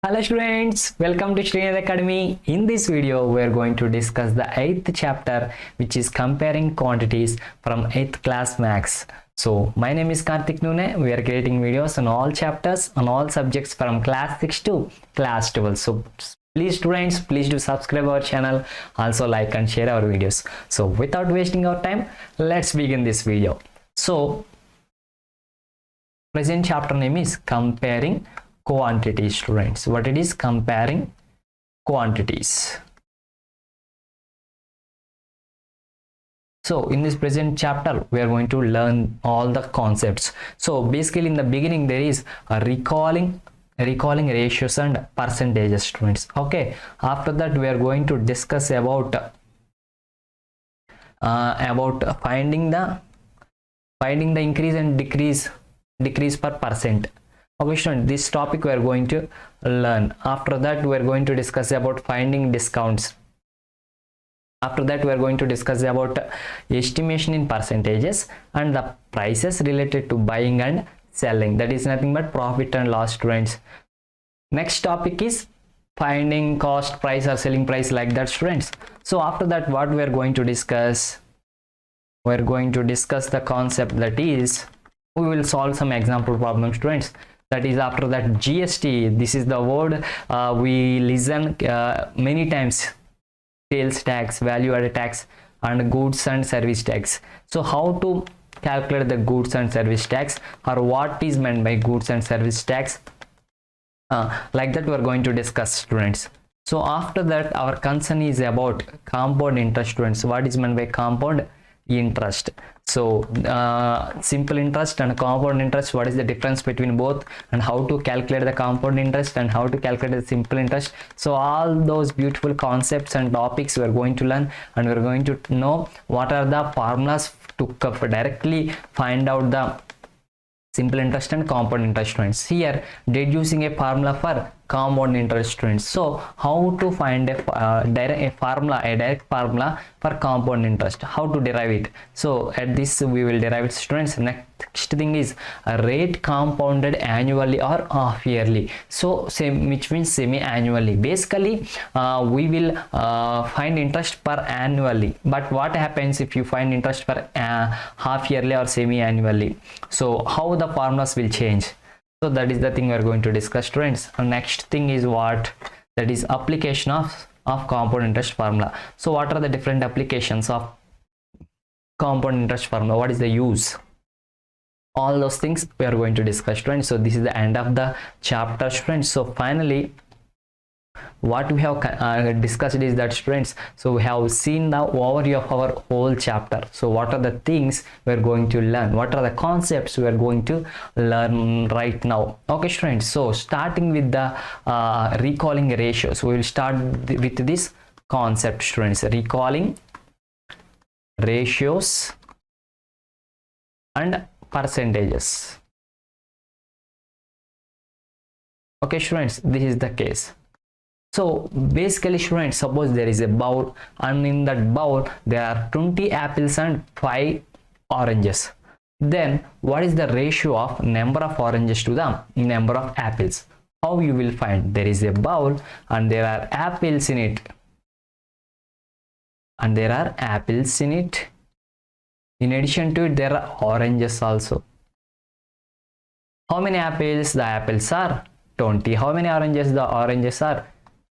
Hello students, welcome to Sreenath Academy. In this video, we are going to discuss the 8th chapter, which is comparing quantities from 8th class maths. So my name is Karthik Nune. We are creating videos on all chapters, on all subjects from class 6 to class 12. So please students, please do subscribe our channel. Also like and share our videos. So without wasting our time, let's begin this video. So present chapter name is comparing quantities. Students, what it is? Comparing quantities. So in this present chapter we are going to learn all the concepts. So basically in the beginning there is a recalling ratios and percentages, students. Okay, after that we are going to discuss about finding the increase and decrease per percent. Okay students, this topic we are going to learn. After that we are going to discuss about finding discounts. After that we are going to discuss about estimation in percentages and the prices related to buying and selling, that is nothing but profit and loss, students. Next topic is finding cost price or selling price, like that, students. So after that what we are going to discuss, we are going to discuss the concept, that is we will solve some example problems, students. That is after that GST. This is the word we listen many times: sales tax, value added tax, and goods and service tax. So how to calculate the goods and service tax, or what is meant by goods and service tax, like that we are going to discuss, students. So after that our concern is about compound interest, students. What is meant by compound interest? So simple interest and compound interest, what is the difference between both, and how to calculate the compound interest and how to calculate the simple interest. So all those beautiful concepts and topics we are going to learn, and we are going to know what are the formulas to directly find out the simple interest and compound interest, students. Here deducing a formula for compound interest, students. So how to find a direct formula for compound interest, how to derive it. So at this we will derive it, students. Next thing is a rate compounded annually or half yearly. So same, which means semi-annually. Basically we will find interest per annually, but what happens if you find interest per half yearly or semi-annually? So how the formulas will change? So that is the thing we are going to discuss, students. And next thing is what? That is application of compound interest formula. So what are the different applications of compound interest formula? What is the use? All those things we are going to discuss, students. So this is the end of the chapter, students. So finally what we have discussed is that, students, so we have seen the overview of our whole chapter. So what are the things we are going to learn, what are the concepts we are going to learn right now. Okay students, so starting with the recalling ratios, we will start with this concept, students: recalling ratios and percentages. Okay students, this is the case. So basically, students, suppose there is a bowl, and in that bowl there are 20 apples and 5 oranges. Then what is the ratio of number of oranges to the number of apples? How you will find? There is a bowl and there are apples in it, and there are apples in it. In addition to it, there are oranges also. How many apples? The apples are 20. How many oranges? The oranges are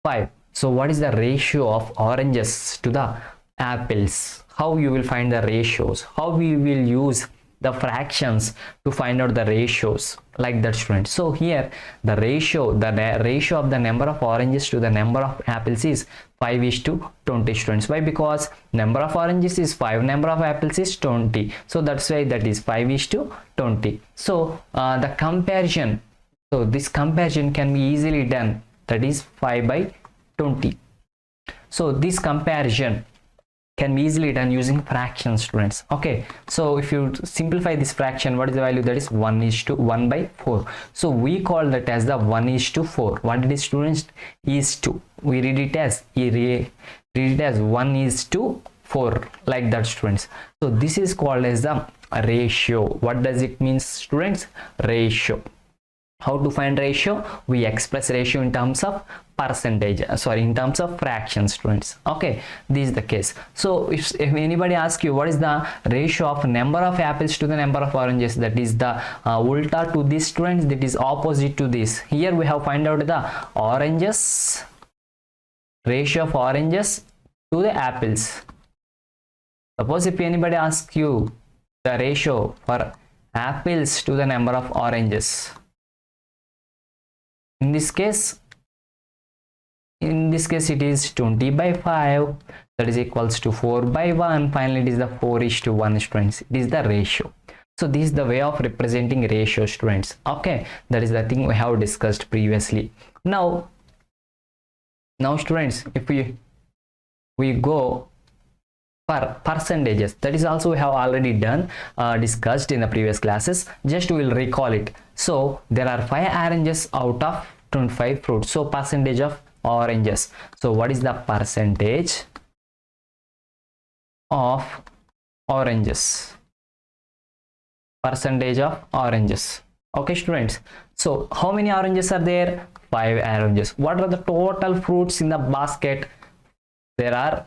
5. So what is the ratio of oranges to the apples? How you will find the ratios? How we will use the fractions to find out the ratios, like that, students. So here the ratio of the number of oranges to the number of apples is 5:20, students. Why? Because number of oranges is 5, number of apples is 20. So that's why that is 5:20. So the comparison, so this comparison can be easily done, that is 5/20. So this comparison can be easily done using fractions, students. Okay, so if you simplify this fraction, what is the value? That is 1:1/4. So we call that as the 1:4. What it is, students? Is 2. We read it as 1:4, like that, students. So this is called as the ratio. What does it mean, students? Ratio. How to find ratio? We express ratio in terms of percentage, in terms of fraction, students. Okay, this is the case. So if anybody asks you what is the ratio of number of apples to the number of oranges, that is the ulta to this, students, that is opposite to this. Here we have find out the oranges, ratio of oranges to the apples. Suppose if anybody asks you the ratio for apples to the number of oranges, in this case it is 20 by 5, that is equals to 4 by 1. Finally it is the 4:1, students. It is the ratio. So this is the way of representing ratio, students. Okay, that is the thing we have discussed previously. Now students, if we go for percentages, that is also we have already done discussed in the previous classes. Just we will recall it. So there are 5 oranges out of 25 fruits. So percentage of oranges. So what is the percentage of oranges? Percentage of oranges. Okay, students. So how many oranges are there? 5 oranges. What are the total fruits in the basket? There are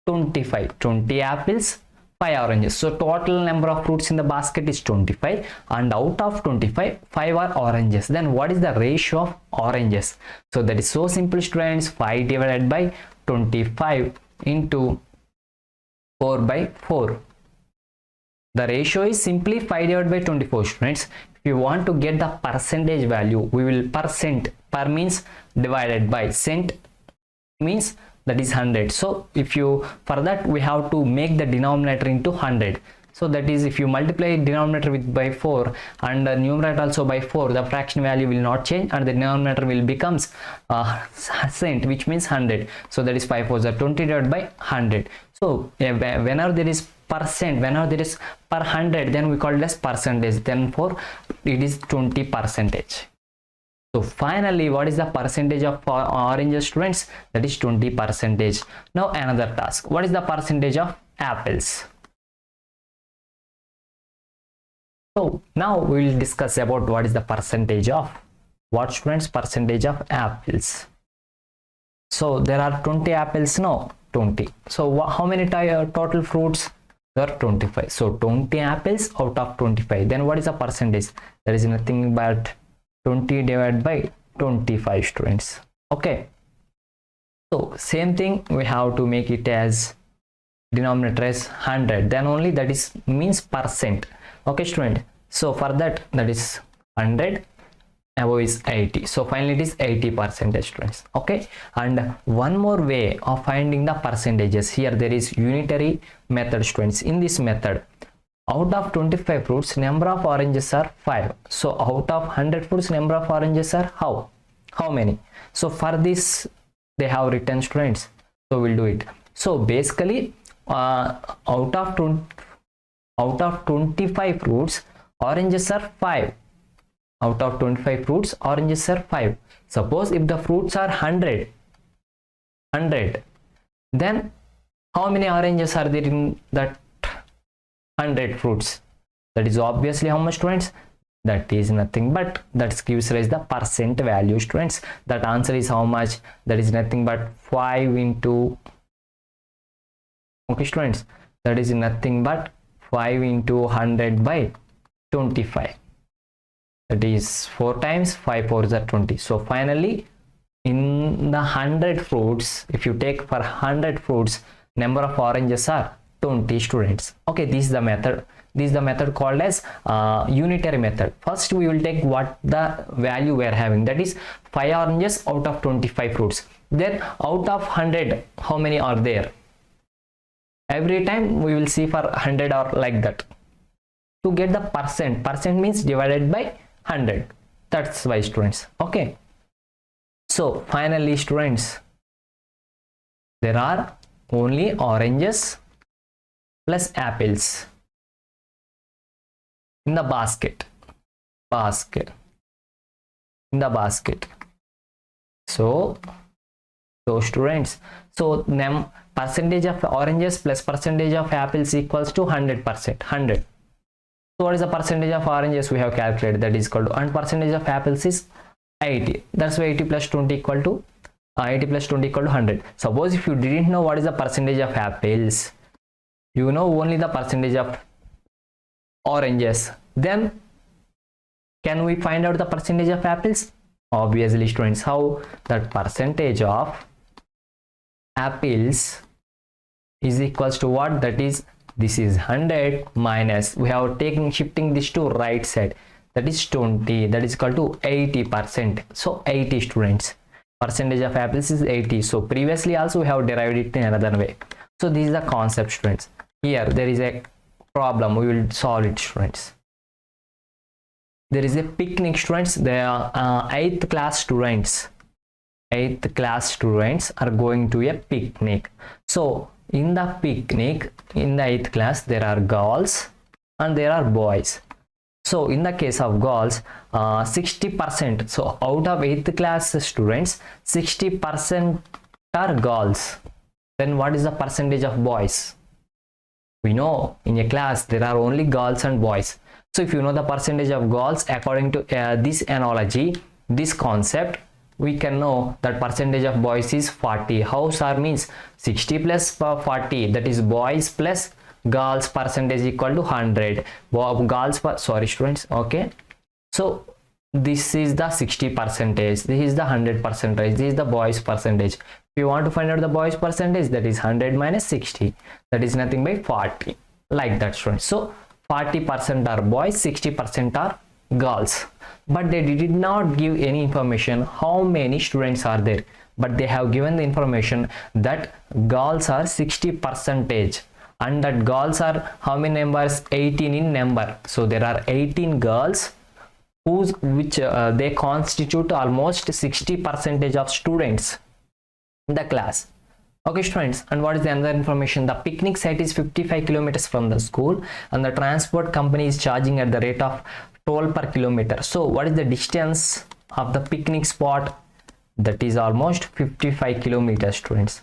25. 20 apples, 5 oranges. So total number of fruits in the basket is 25, and out of 25, 5 are oranges. Then what is the ratio of oranges? So that is so simple, students. 5 divided by 25 into 4 by 4. The ratio is simply 5 divided by 24, students. If you want to get the percentage value, we will percent. Per means divided by, cent means that is 100. So if you, for that we have to make the denominator into 100. So that is, if you multiply denominator with by 4 and the numerator also by 4, the fraction value will not change and the denominator will becomes cent, which means 100. So that is 5 4s are 20 divided by 100. So whenever there is percent, whenever there is per 100, then we call it as percentage. Then for it is 20 percentage. So finally, what is the percentage of oranges, students? That is 20 percentage. Now another task. What is the percentage of apples? So now we will discuss about what is the percentage of what, students? Percentage of apples. So there are 20 apples now. 20. So how many total fruits? There are 25. So 20 apples out of 25. Then what is the percentage? There is nothing but 20 divided by 25, students. Okay. So same thing, we have to make it as denominator as 100. Then only that is means percent. Okay, student. So for that is 100, above is 80. So finally it is 80 percentage, students. Okay. And one more way of finding the percentages, here there is unitary method, students. In this method, out of 25 fruits, number of oranges are 5. So out of 100 fruits, number of oranges are how many? So for this they have written, students. So we'll do it. So basically out of 25 fruits, oranges are 5. Out of 25 fruits, oranges are 5. Suppose if the fruits are 100, then how many oranges are there in that 100 fruits? That is obviously how much, students? That is nothing but that gives rise the percent value, students. That answer is how much? That is nothing but 5 into, okay, students, that is nothing but 5 into 100 by 25. That is 4 times 5 4s are 20. So finally in the 100 fruits, if you take for 100 fruits, number of oranges are 20, students. Okay, this is the method. This is the method called as unitary method. First we will take what the value we are having, that is 5 oranges out of 25 fruits. Then out of 100, how many are there? Every time we will see for 100 or like that. To get the percent means divided by 100. That's why, students. Okay. So finally, students, there are only oranges plus apples in the basket. So students, so percentage of oranges plus percentage of apples equals to 100%. 100. So what is the percentage of oranges? We have calculated, that is equal to, and percentage of apples is 80. That's why 80 plus 20 equal to 80 plus 20 equal to 100. Suppose if you didn't know what is the percentage of apples, you know only the percentage of oranges, then can we find out the percentage of apples? Obviously students. How? That percentage of apples is equals to what? That is, this is 100 minus, we have taken shifting this to right side, that is 20, that is equal to 80%. So 80 students, percentage of apples is 80. So previously also we have derived it in another way. So this is the concept students. Here there is a problem, we will solve it students. There is a picnic students. They are 8th class students. 8th class students are going to a picnic. So in the picnic, in the 8th class, there are girls and there are boys. So in the case of girls, 60%. So out of 8th class students, 60% are girls. Then what is the percentage of boys? We know in a class there are only girls and boys. So if you know the percentage of girls according to this analogy, this concept, we can know that percentage of boys is 40. How sir? Means 60 plus 40, that is boys plus girls percentage equal to 100. Girls per, sorry students, okay. So this is the 60 percentage, this is the 100 percentage, this is the boys percentage. If you want to find out the boys percentage, that is 100 minus 60, that is nothing by 40, like that students. So 40% are boys, 60% are girls, but they did not give any information how many students are there, but they have given the information that girls are 60%, and that girls are how many numbers? 18 in number. So there are 18 girls which they constitute almost 60% of students in the class. Okay students, and what is the other information? The picnic site is 55 kilometers from the school, and the transport company is charging at the rate of 12 per kilometer. So what is the distance of the picnic spot? That is almost 55 kilometers students,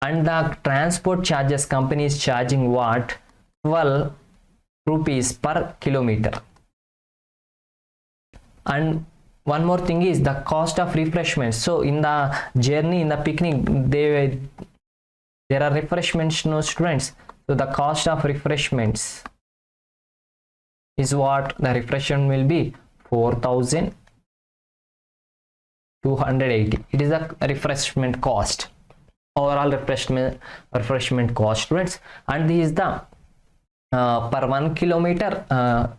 and the transport charges company is charging what? 12 rupees per kilometer. And one more thing is the cost of refreshments. So in the journey, in the picnic, there are refreshments, no students. So the cost of refreshments is what? The refreshment will be 4,280. It is the refreshment cost, overall refreshment cost students, and this is the per 1 kilometer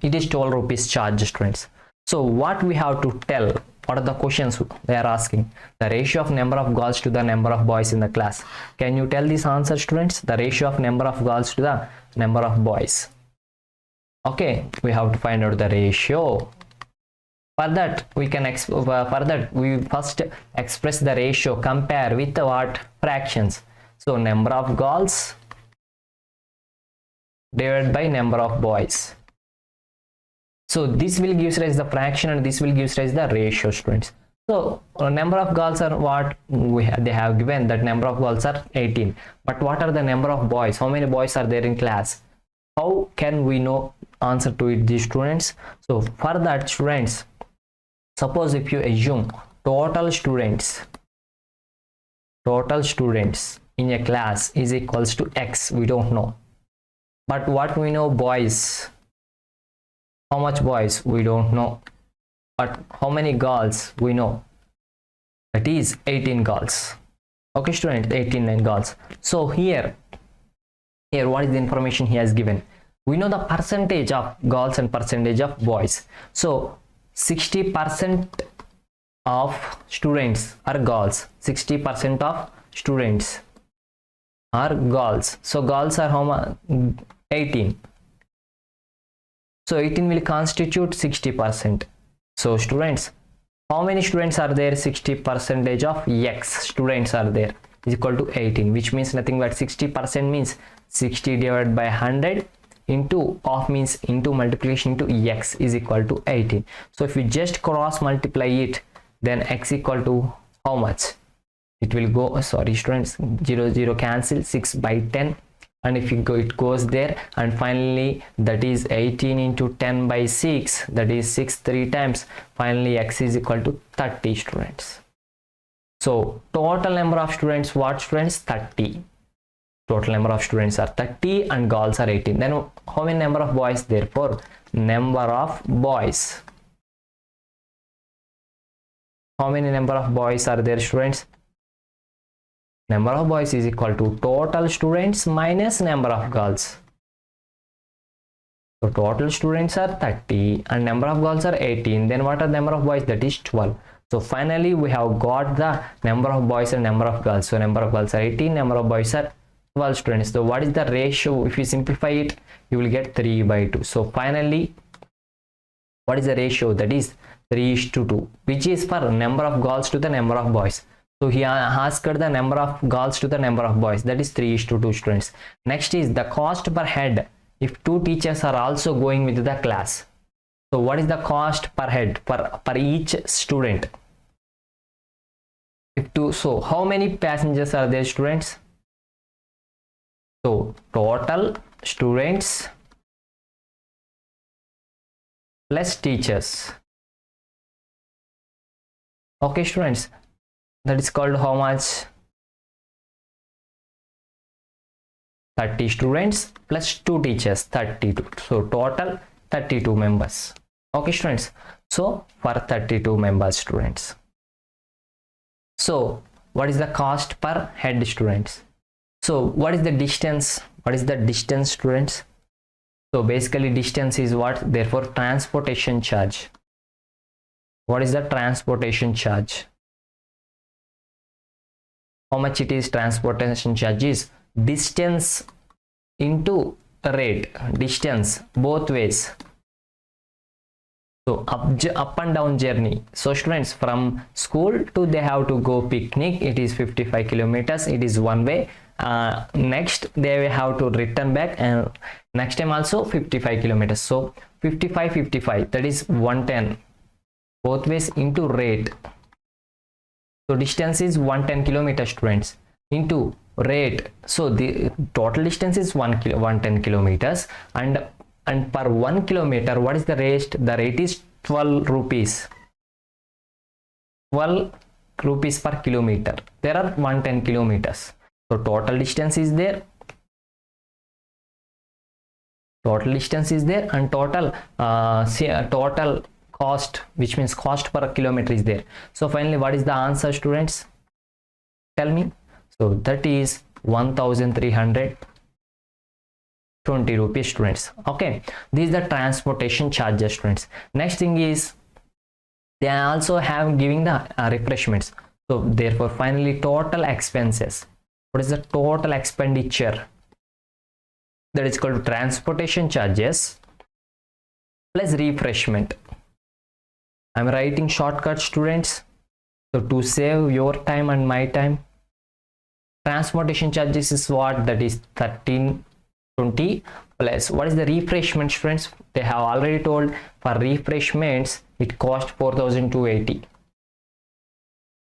it is 12 rupees charge students. So what we have to tell? What are the questions they are asking? The ratio of number of girls to the number of boys in the class. Can you tell this answer students? The ratio of number of girls to the number of boys. Okay, we have to find out the ratio. For that we can we first express the ratio, compare with what? Fractions. So number of girls divided by number of boys. So this will give rise the fraction, and this will give rise the ratio students. So number of girls are what? They have given that number of girls are 18, but what are the number of boys? How many boys are there in class? How can we know answer to it, these students? So for that students, suppose if you assume total students in a class is equals to X, we don't know, but what we know? Boys. How much boys? We don't know, but how many girls? We know, that is 18 girls. Okay students, 18 girls. So here what is the information he has given? We know the percentage of girls and percentage of boys. So 60% of students are girls, 60% of students are girls. So girls are how much? 18. So 18 will constitute 60%. So students, how many students are there? 60% of X students are there is equal to 18, which means nothing but 60% means 60 divided by 100 into of means into multiplication into X is equal to 18. So if you just cross multiply it, then X equal to how much? It will go, sorry students, 0 0 cancel, 6 by 10, and if you go, it goes there, and finally that is 18 into 10 by 6, that is 6 3 times. Finally x is equal to 30 students. So total number of students, what students? 30. Total number of students are 30 and girls are 18. Then how many number of boys? Therefore number of boys, how many number of boys are there, students? Number of boys is equal to total students minus number of girls. So total students are 30 and number of girls are 18. Then what are the number of boys? That is 12. So finally we have got the number of boys and number of girls. So number of girls are 18, number of boys are 12 students. So what is the ratio? If you simplify it, you will get 3 by 2. So finally, what is the ratio? That is 3:2, which is for number of girls to the number of boys. So he asked the number of girls to the number of boys, that is 3:2 students. Next is the cost per head if 2 teachers are also going with the class. So what is the cost per head per each student? If 2, so how many passengers are there, students? So total students plus teachers. Okay students, that is called how much? 30 students plus 2 teachers, 32. So total 32 members. Okay students, so for 32 members, students. So what is the cost per head, students? So what is the distance? What is the distance, students? So basically distance is what? Therefore transportation charge. What is the transportation charge? How much it is? Transportation charge is distance into rate, distance both ways. So up and down journey. So students, from school to they have to go picnic, it is 55 kilometers, it is one way. Next they will have to return back, and next time also 55 kilometers. So 55 that is 110 both ways into rate. So distance is 110 kilometers, students, into rate. So the total distance is 110 kilometers, and per 1 kilometer, what is the rate? The rate is 12 rupees. 12 rupees per kilometer. There are 110 kilometers. So total distance is there. Total distance is there, and total total cost, which means cost per kilometer, is there. So finally, what is the answer, students? Tell me. So that is 1320 rupees, students. Okay, this is the transportation charges, students. Next thing is they also have giving the refreshments. So therefore finally total expenses. What is the total expenditure? That is called transportation charges plus refreshment. I'm writing shortcut, students, so to save your time and my time. Transportation charges is what? That is 1320 plus what is the refreshment, students? They have already told for refreshments it cost 4280.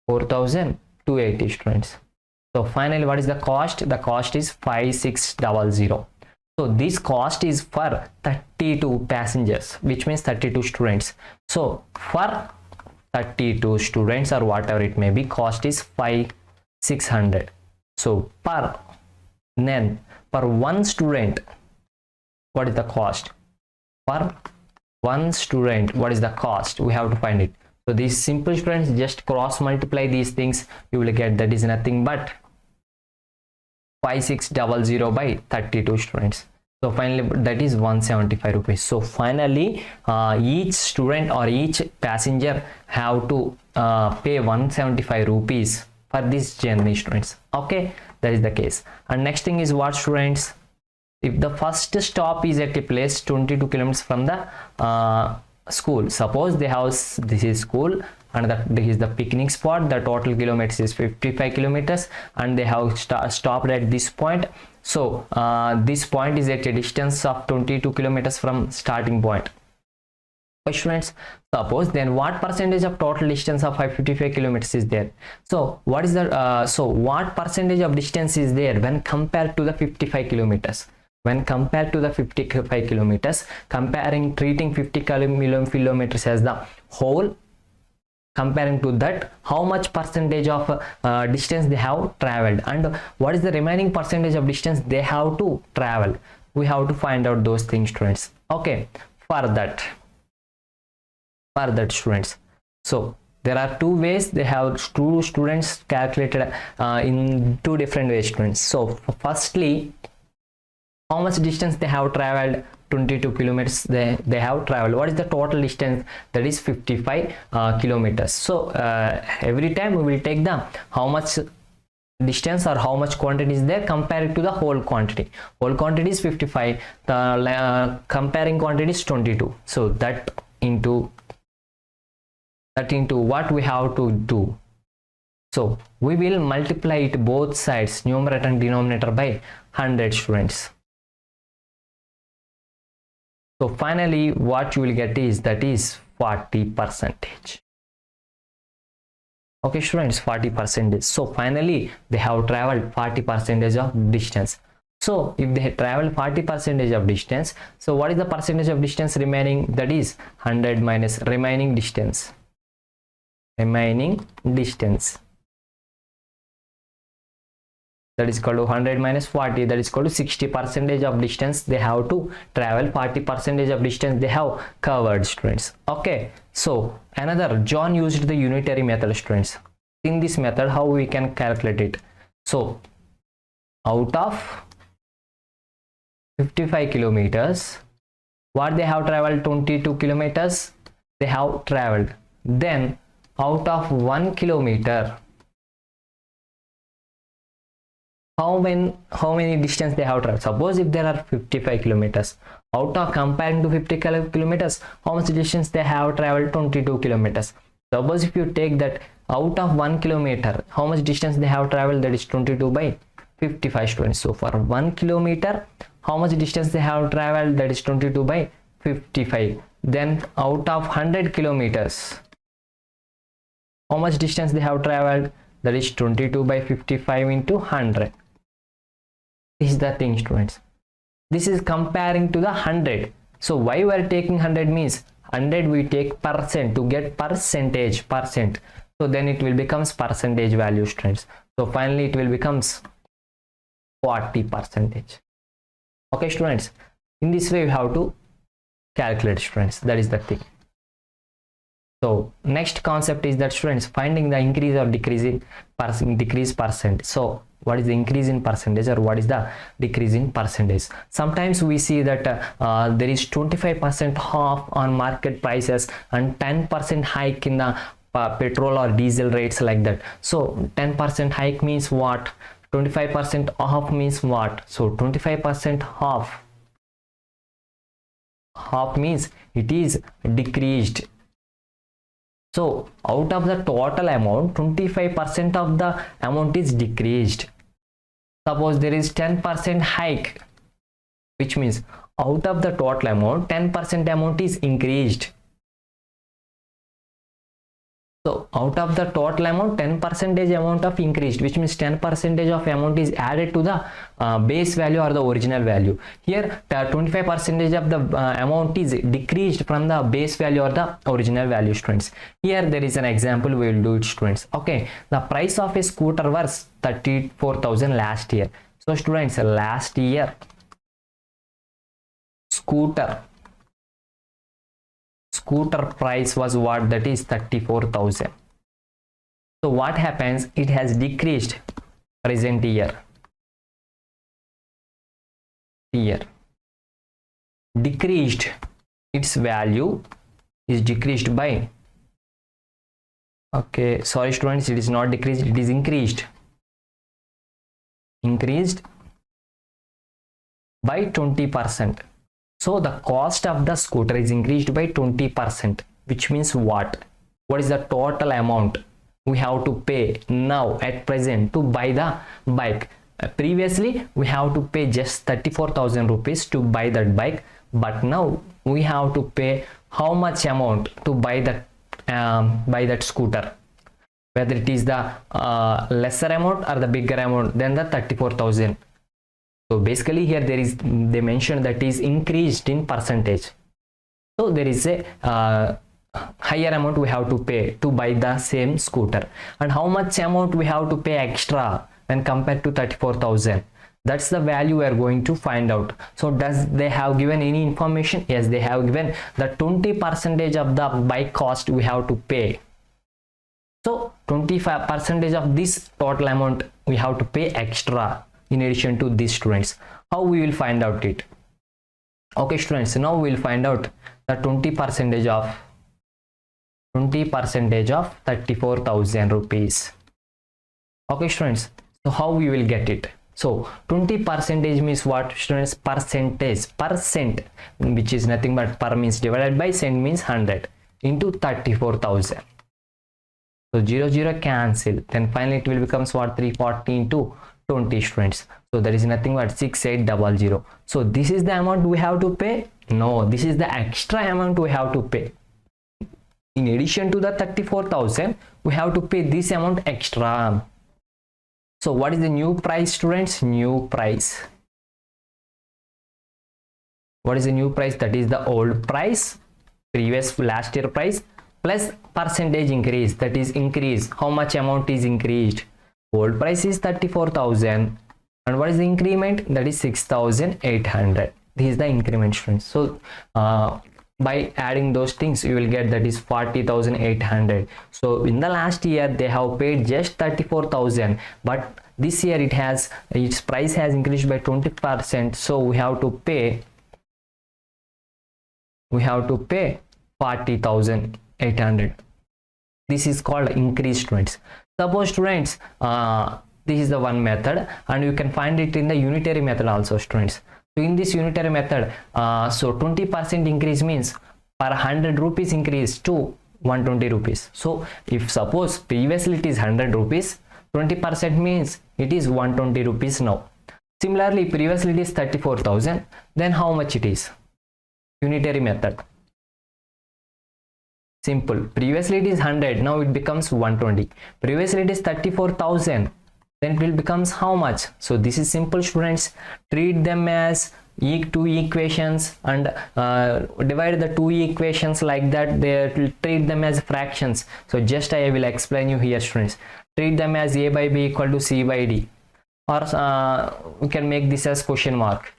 4280, students. So finally, what is the cost? The cost is 5600. So this cost is for 32 passengers, which means 32 students. So for 32 students or whatever it may be, cost is 5600. So per one student, what is the cost? Per one student, what is the cost? We have to find it. So these simple, students, just cross multiply these things, you will get that is nothing but 5600 by 32 students. So finally that is 175 rupees. So finally each student or each passenger have to pay 175 rupees for this journey, students. Okay, that is the case. And next thing is what, students? If the first stop is at a place 22 kilometers from the school, suppose they have, this is school and this is the picnic spot, the total kilometers is 55 kilometers and they have stopped at this point. So this point is at a distance of 22 kilometers from starting point. Okay, students, suppose then what percentage of total distance of 555 kilometers is there? So what is the what percentage of distance is there when compared to the 55 kilometers? When compared to the 55 kilometers, treating 50 kilometers as the whole, comparing to that, how much percentage of distance they have traveled, and what is the remaining percentage of distance they have to travel? We have to find out those things, students. Okay, for that students, so there are two ways. They have two students calculated in two different ways, students. So firstly, how much distance they have traveled? 22 kilometers they have traveled. What is the total distance? That is 55 kilometers. So every time we will take the how much distance or how much quantity is there compared to the whole quantity. Whole quantity is 55, the comparing quantity is 22. So that into what we have to do? So we will multiply it both sides, numerator and denominator, by 100, students. So finally what you will get is, that is 40%. Okay, students, 40%. So finally they have traveled 40% of distance. So if they have traveled 40% of distance, so what is the percentage of distance remaining? That is 100 minus remaining distance. That is equal to 100 minus 40, that is equal to 60% of distance they have to travel, 40% of distance they have covered, students. Okay, so another, John used the unitary method, students. In this method, how we can calculate it? So out of 55 kilometers, what they have traveled? 22 kilometers they have traveled. Then out of 1 kilometer, how many distance they have traveled? Suppose if there are 55 kilometers, out of comparing to 50 kilometers, how much distance they have traveled? 22 kilometers. Suppose if you take that, out of 1 kilometer, how much distance they have traveled? That is 22 by 55, students. So for 1 kilometer, how much distance they have traveled? That is 22 by 55. Then out of 100 kilometers, how much distance they have traveled? That is 22 by 55 into 100. This is the thing, students. This is comparing to the 100. So why we are taking 100 means 100 we take percent to get percentage. So then it will becomes percentage value, students. So finally it will becomes 40%. Okay, students. In this way we have to calculate, students. That is the thing. So next concept is that, students, finding the increase or decrease percent. So what is the increase in percentage or what is the decrease in percentage? Sometimes we see that there is 25% off on market prices and 10% hike in the petrol or diesel rates, like that. So 10% hike means what? 25% off means what? So 25% off means it is decreased. So out of the total amount, 25% of the amount is decreased. Suppose there is 10% hike, which means out of the total amount, 10% amount is increased. So out of the total amount, 10% amount of increased, which means 10% of amount is added to the base value or the original value. Here 25% of the amount is decreased from the base value or the original value, students. Here there is an example, we will do it, students. Okay, the price of a scooter was 34,000 last year. So students, last year scooter price was what? That is 34,000. So what happens? It has decreased present year. Decreased, its value is decreased by, okay, sorry students, it is not decreased, it is increased by 20%. So the cost of the scooter is increased by 20%, which means what? What is the total amount we have to pay now at present to buy the bike? Previously we have to pay just 34,000 rupees to buy that bike, but now we have to pay how much amount to buy that scooter, whether it is the lesser amount or the bigger amount than the 34,000. So basically here they mentioned that is increased in percentage. So there is a higher amount we have to pay to buy the same scooter, and how much amount we have to pay extra when compared to 34,000. That's the value we are going to find out. So does they have given any information? Yes, they have given the 20% of the bike cost we have to pay. So 25% of this total amount we have to pay extra in addition to these students. How we will find out it? Okay students, now we will find out the 20% of 34,000 rupees. Okay students, so how we will get it? So 20% means what students? Percentage, percent, which is nothing but per means divided by cent means 100 into 34,000. So 0 cancel, then finally it will becomes what? 340 into 20 students. So that is nothing but 6800. So this is the amount we have to pay? No, this is the extra amount we have to pay. In addition to the 34,000, we have to pay this amount extra. So what is the new price students? New price. What is the new price? That is the old price, previous last year price, plus percentage increase, that is increase. How much amount is increased? Old price is 34,000, and what is the increment? That is 6,800. This is the increment students. So by adding those things you will get that is 40,800. So in the last year they have paid just 34,000, but this year its price has increased by 20%. So we have to pay 40,800. This is called increase students. Suppose students, this is the one method, and you can find it in the unitary method also students. So in this unitary method, so 20% increase means per 100 rupees increase to 120 rupees. So if suppose previously it is 100 rupees, 20% means it is 120 rupees now. Similarly, previously it is 34,000, then how much it is? Unitary method. Simple. Previously it is 100, now it becomes 120. Previously it is 34,000, then it will becomes how much? So this is simple students. Treat them as two equations and divide the two equations like that. They will treat them as fractions. So just I will explain you here students. Treat them as a by b equal to c by d, or we can make this as question mark.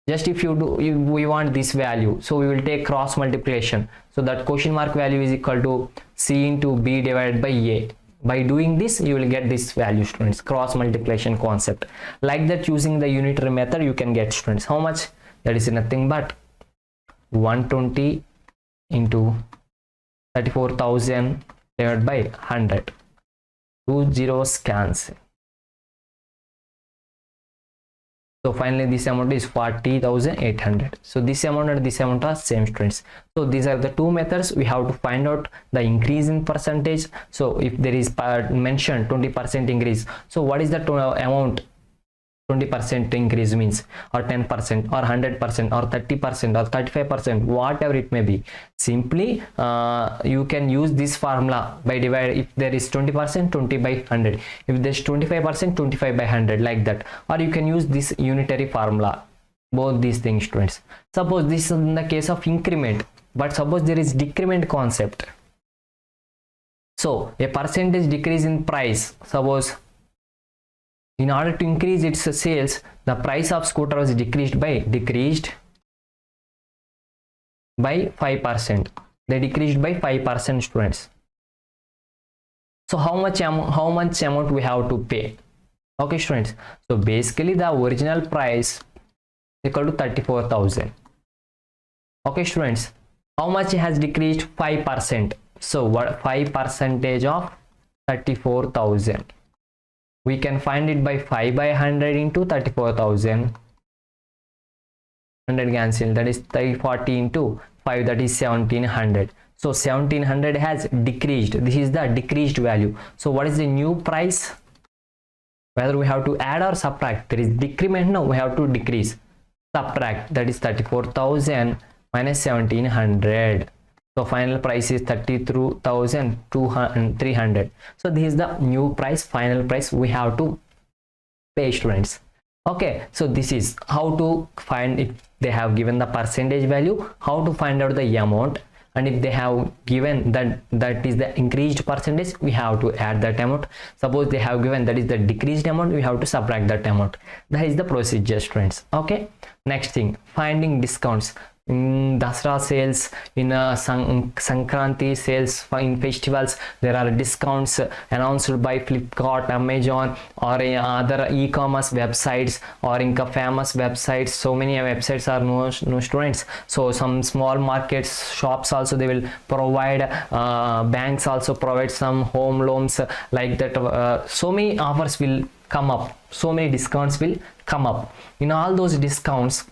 Just if we want this value, so we will take cross multiplication. So that question mark value is equal to c into b divided by a. By doing this you will get this value students, cross multiplication concept. Like that, using the unitary method you can get students how much? That is nothing but 120 into 34,000 divided by 100. 2 zeros cancel. So finally this amount is 40,800. So this amount and this amount are same students. So these are the two methods we have to find out the increase in percentage. So if there is mentioned 20% increase, so what is the amount 20% increase means, or 10% or 100% or 30% or 35%, whatever it may be? Simply you can use this formula by divide. If there is 20%, 20 by 100. If there is 25%, 25 by 100, like that. Or you can use this unitary formula. Both these things students. Suppose this is in the case of increment, but suppose there is decrement concept. So a percentage decrease in price. Suppose in order to increase its sales, the price of scooter was decreased by 5%. They decreased by 5% students. So how much amount we have to pay? Okay students, so basically the original price equal to 34,000. Okay students, how much it has decreased? 5%. So what 5% of 34,000? We can find it by 5 by 100 into 34,000. 100 cancel, that is 340 into 5, that is 1700. So 1700 has decreased. This is the decreased value. So what is the new price? Whether we have to add or subtract, there is decrement, now we have to decrease. subtract, that is 34,000 minus 1,700. So final price is 32,300. So this is the new price, final price we have to pay, students. Okay, so this is how to find, if they have given the percentage value, how to find out the amount, and if they have given that is the increased percentage, we have to add that amount. Suppose they have given that is the decreased amount, we have to subtract that amount. That is the procedure, friends. Okay, next thing, finding discounts in Dasra sales, in Sankranti sales, in festivals there are discounts announced by Flipkart, Amazon, or other e-commerce websites, or in famous websites. So many websites are no students. So some small markets, shops also they will provide, banks also provide some home loans like that. So many offers will come up, so many discounts will come up. In all those discounts,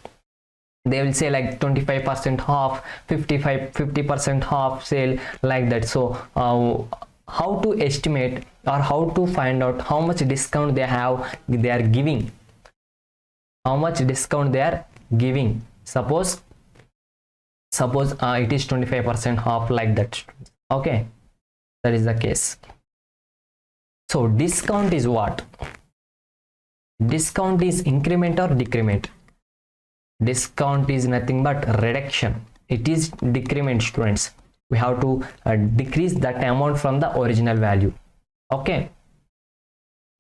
they will say like 25% off, 50% off sale, like that. So how to estimate or how to find out how much discount they are giving, how much discount they are giving? Suppose it is 25% off, like that. Okay, that is the case. So discount is what? Discount is increment or decrement? Discount is nothing but reduction. It is decrement, students. We have to decrease that amount from the original value. Okay,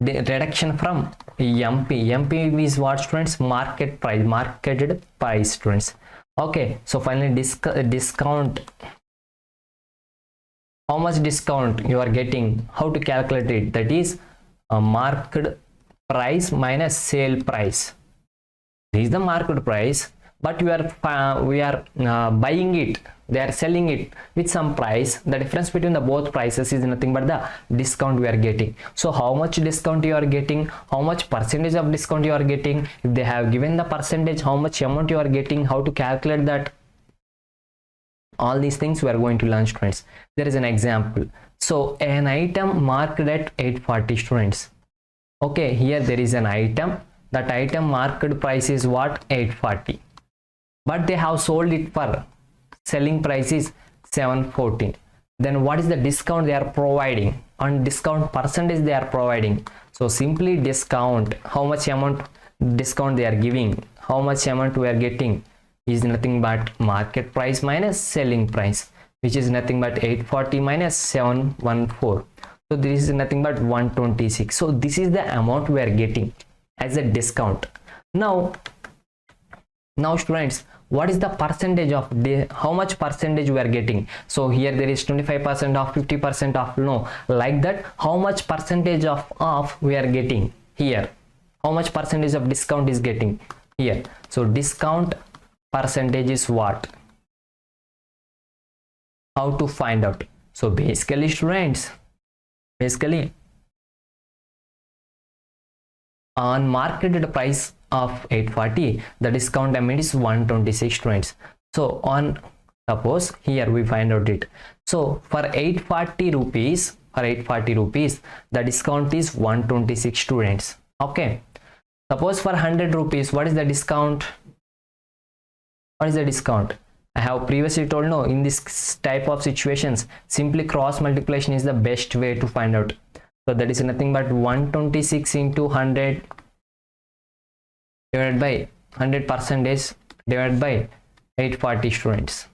the reduction from MP is what, students? Marketed price, students. Okay, so finally discount, how much discount you are getting, how to calculate it? That is market price minus sale price. This is the market price, but we are buying it, they are selling it with some price. The difference between the both prices is nothing but the discount we are getting. So how much discount you are getting, how much percentage of discount you are getting, if they have given the percentage, how much amount you are getting, how to calculate that, all these things we are going to learn, students. There is an example. So an item marked at 840, students. Okay, here there is an item. That item market price is what? 840, but they have sold it for selling price is 714. Then what is the discount they are providing, and discount percentage they are providing? So simply discount, how much amount discount they are giving, how much amount we are getting, is nothing but market price minus selling price, which is nothing but 840 minus 714. So this is nothing but 126. So this is the amount we are getting as a discount. Now students, what is the percentage of how much percentage we are getting? So here there is 25% off, 50% off, no, like that. How much percentage of off we are getting here? How much percentage of discount is getting here? So discount percentage is what? How to find out? So basically, students, on marketed price of 840, the discount amount is 126, students. So on, suppose here we find out it. So for 840 rupees, the discount is 126, students. Okay, suppose for 100 rupees, what is the discount? What is the discount? I have previously told, no, in this type of situations, simply cross multiplication is the best way to find out. So that is nothing but 126 into 100 divided by 100 percentage divided by 840, students.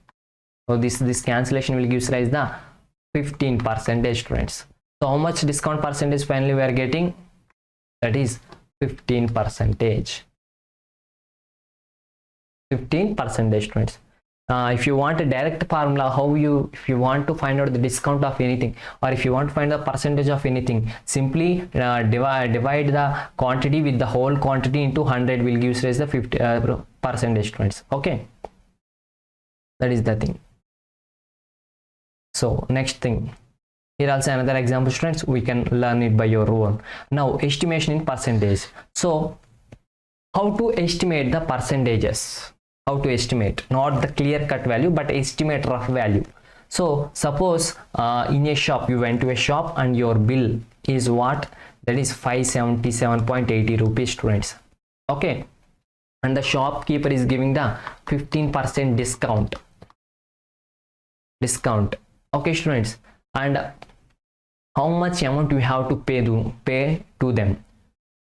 So this cancellation will give rise the 15%, students. So how much discount percentage finally we are getting? That is 15%. 15%, students. If you want a direct formula, if you want to find out the discount of anything, or if you want to find the percentage of anything, simply divide the quantity with the whole quantity into 100 will give us the 50% students. Okay, that is the thing. So next thing, here also another example, students, we can learn it by your own. Now estimation in percentage. So how to estimate the percentages? How to estimate, not the clear cut value, but estimate rough value. So suppose in a shop, you went to a shop and your bill is what? That is 577.80 rupees, students. Okay, and the shopkeeper is giving the 15% discount. Okay students, and how much amount we have to pay to them?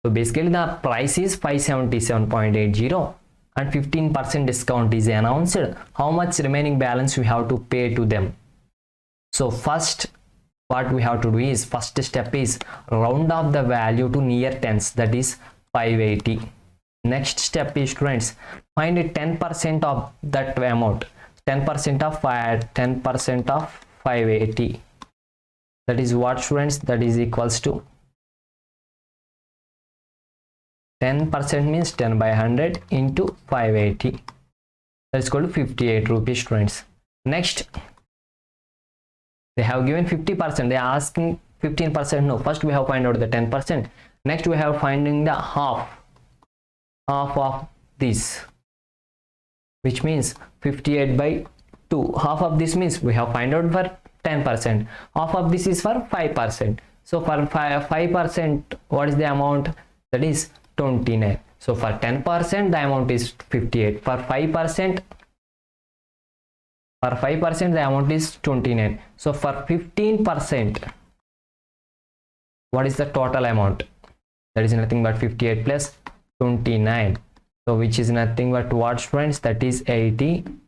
So basically the price is 577.80 and 15% discount is announced. How much remaining balance we have to pay to them? So first what we have to do is, first step is round off the value to near tens, that is 580. Next step is students, find 10% of that amount. 10% of 580, that is what students? That is equals to 10% means 10 by 100 into 580, that is equal to 58 rupees students. Next, they have given 50%, they are asking 15%. No, first we have find out the 10%. Next we have finding the half of this, which means 58 by 2. Half of this means we have find out for 10%. Half of this is for 5%. So for 5%, what is the amount? That is 29. So for 10% the amount is 58. For 5% the amount is 29. So for 15%, what is the total amount? That is nothing but 58 plus 29. So which is nothing but what students? That is 87.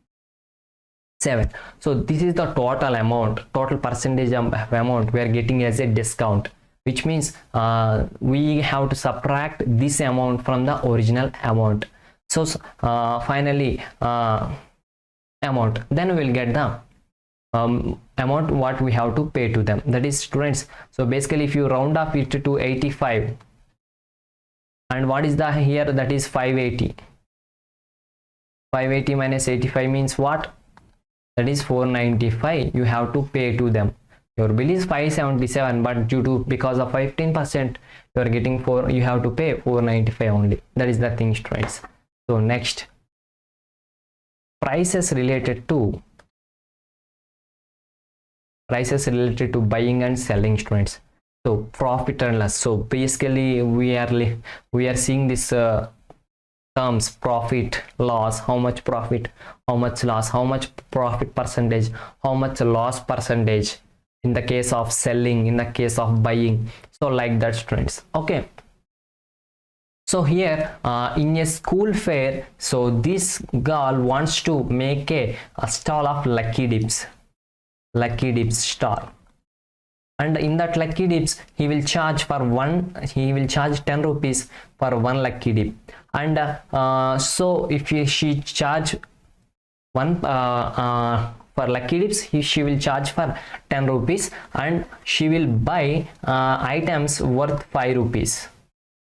So this is the total amount, total percentage of amount we are getting as a discount, which means we have to subtract this amount from the original amount. So finally amount, then we will get the amount what we have to pay to them, that is students. So basically if you round up it to 85, and what is the here? That is 580. 580 minus 85 means what? That is 495 you have to pay to them. Your bill is 577, but because of 15% you are getting you have to pay 495 only. That is the thing students. So next, prices related to buying and selling students. So profit and loss. So basically we are seeing this terms: profit, loss, how much profit, how much loss, how much profit percentage, how much loss percentage in the case of selling, in the case of buying. So like that students. Okay, so here in a school fair, so this girl wants to make a stall of lucky dips stall, and in that lucky dips he will charge 10 rupees for one lucky dip. And so if she charge one for lucky dips, she will charge for 10 rupees and she will buy items worth 5 rupees.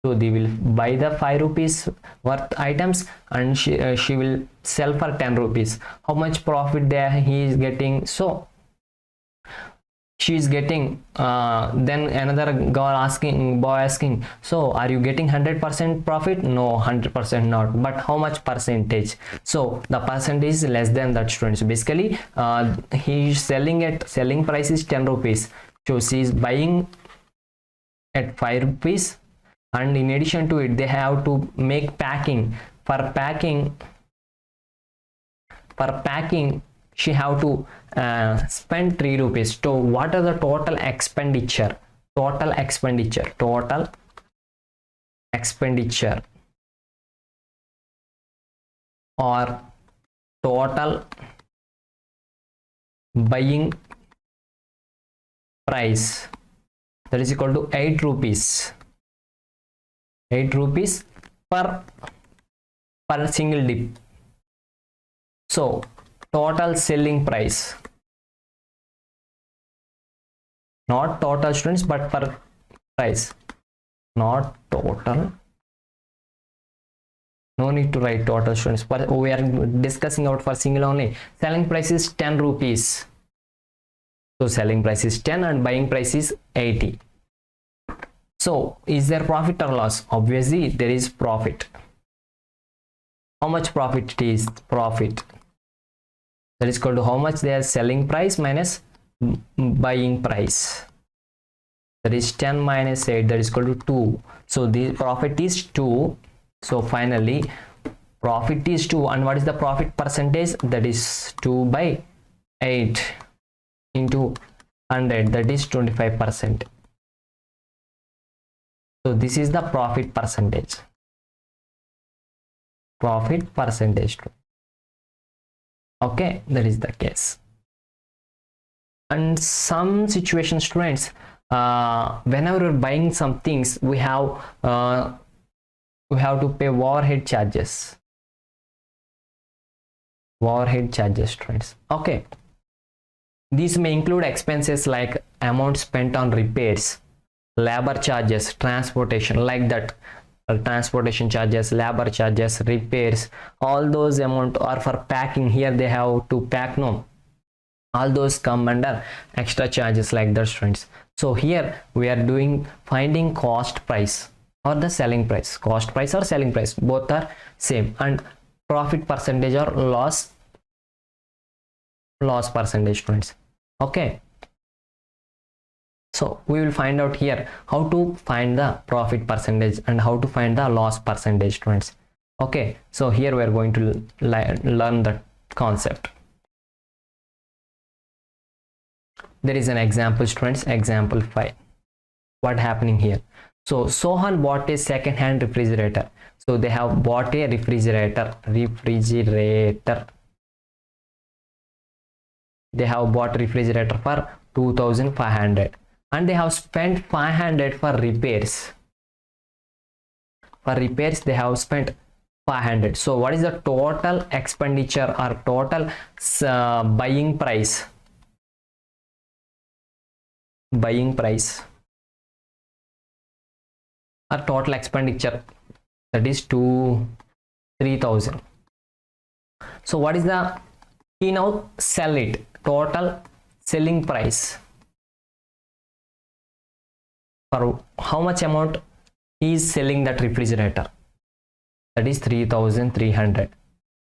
So they will buy the 5 rupees worth items and she will sell for 10 rupees. How much profit there he is getting? So she is getting then another boy asking, so are you getting 100% profit? No, 100% not, but how much percentage? So the percentage is less than that students. Basically he is selling price is 10 rupees, so she is buying at 5 rupees, and in addition to it they have to make packing. For packing she have to spend 3 rupees. So what are the total expenditure or total buying price? That is equal to 8 rupees per single dip. So total selling price, not total students but per price, not total, no need to write total students, but we are discussing out for single only. Selling price is 10 rupees, so selling price is 10 and buying price is 80. So is there profit or loss? Obviously there is profit. How much profit it is? Profit, that is equal to how much their selling price minus buying price, that is 10 minus 8, that is equal to 2. So the profit is 2. So finally Profit is 2, and what is the profit percentage? That is 2 by 8 into 100, that is 25%. So this is the profit percentage. Profit percentage. Okay, that is the case. And some situations, students, whenever you're buying some things, we have to pay overhead charges. Overhead charges, students. Okay, these may include expenses like amount spent on repairs, labor charges, transportation, like that. Transportation charges, labor charges, repairs, all those amount are for packing. Here they have to pack, no, all those come under extra charges, like that, students. So here we are doing finding cost price or the selling price. Cost price or selling price, both are same. And profit percentage or loss percentage, students. Okay, so we will find out here how to find the profit percentage and how to find the loss percentage, students. Okay, so here we are going to learn the concept. There is an example, students. Example 5. What happening here? So Sohan bought a second-hand refrigerator. So they have bought a refrigerator. They have bought refrigerator for 2,500. And they have spent 500 for repairs. For repairs, they have spent 500. So what is the total expenditure or total buying price? Buying price or total expenditure, that is 3,000. So what is the, he now sell it, total selling price. For how much amount he is selling that refrigerator? That is 3,300.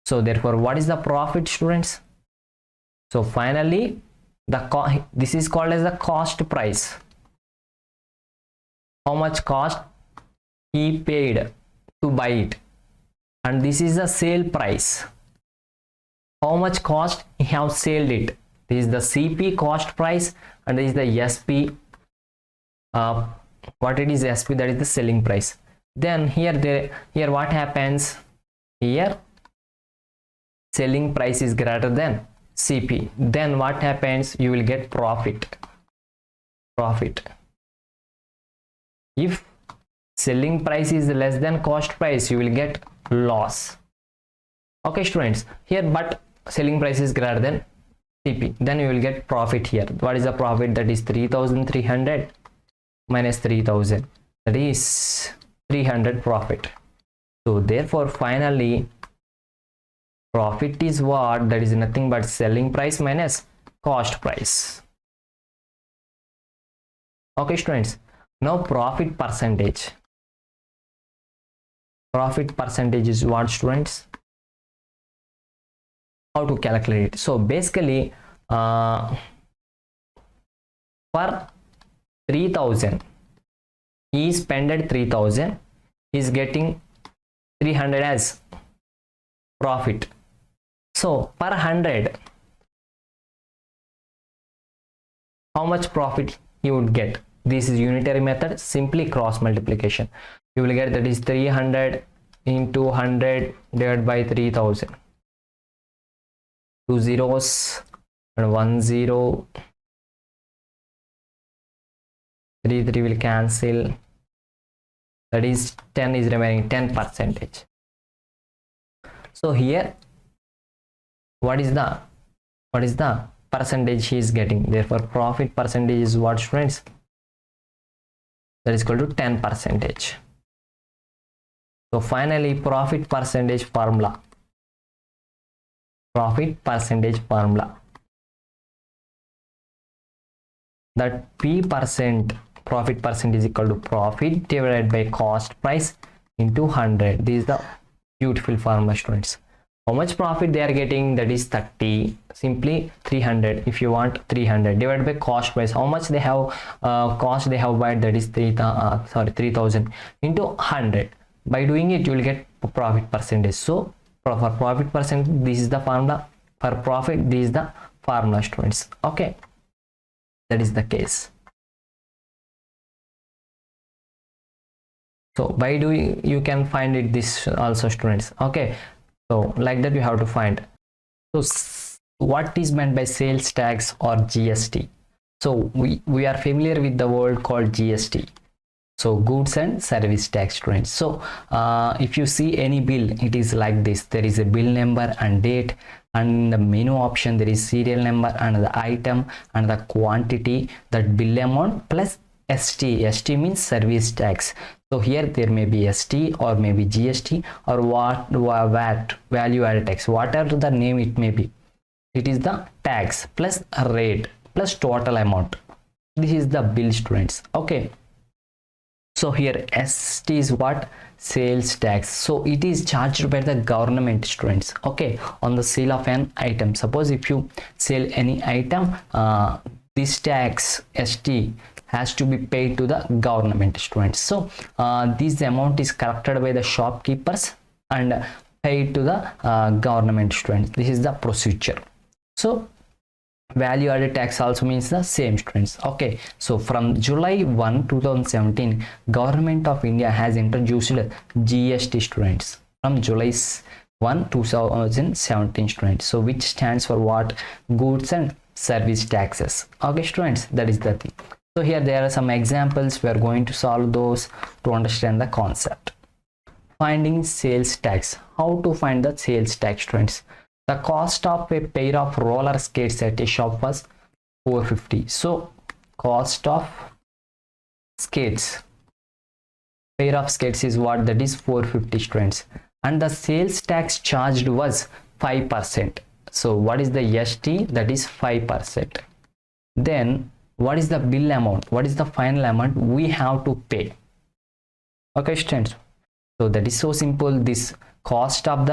So therefore, what is the profit, students? So finally, this is called as the cost price. How much cost he paid to buy it, and this is the sale price. How much cost he have sold it? This is the CP, cost price, and this is the SP. What it is SP, that is the selling price. Then here what happens? Here selling price is greater than CP. Then what happens? You will get profit. If selling price is less than cost price, you will get loss. Okay, students. Here, but selling price is greater than CP, then you will get profit here. What is the profit? That is 3,300 minus 3,000, that is 300 profit. So therefore finally profit is what? That is nothing but selling price minus cost price. Okay, students. Now profit percentage. Profit percentage is what, students? How to calculate it? So basically for 3,000, he spent 3,000, he is getting 300 as profit. So per 100, how much profit he would get? This is unitary method, simply cross multiplication. You will get, that is 300 into 100 divided by 3,000. 2 zeros and 1 0. 3 will cancel. That is 10 is remaining, 10%. So here what is the percentage he is getting? Therefore profit percentage is what, students? That is equal to 10%. So finally profit percentage formula. Profit percentage formula. That profit percent is equal to profit divided by cost price into 100. This is the beautiful formula, students. How much profit they are getting? That is 30. Simply 300. If you want 300 divided by cost price, how much they have cost they have bought? That is 3,000 into 100. By doing it, you will get profit percentage. So For profit percent, this is the formula. For profit, this is the formula, students. Okay, that is the case. So why do you can find it this also, students? Okay, so like that you have to find. So what is meant by sales tax or GST? So we are familiar with the word called GST. So goods and service tax, students. So if you see any bill, it is like this. There is a bill number and date, and the menu option there is serial number and the item and the quantity, that bill amount plus ST. ST means service tax. So here there may be ST or maybe GST or VAT, value added tax, whatever the name it may be. It is the tax plus rate plus total amount. This is the bill, students. Okay. So here ST is what? Sales tax. So it is charged by the government, students. Okay, on the sale of an item. Suppose if you sell any item, this tax ST has to be paid to the government, students. So this amount is collected by the shopkeepers and paid to the government, students. This is the procedure. So value added tax also means the same, students. Okay, so from July 1 2017, government of India has introduced GST, students, from July 1 2017, students. So which stands for what? Goods and service taxes. Okay, students, that is the thing. So here there are some examples. We are going to solve those to understand the concept. Finding sales tax. How to find the sales tax, students? The cost of a pair of roller skates at a shop was 450. So cost of skates, pair of skates is what? That is 450, students. And the sales tax charged was 5%. So what is the ST? That is 5%. Then what is the bill amount? What is the final amount we have to pay? Okay, students. So that is so simple. This cost of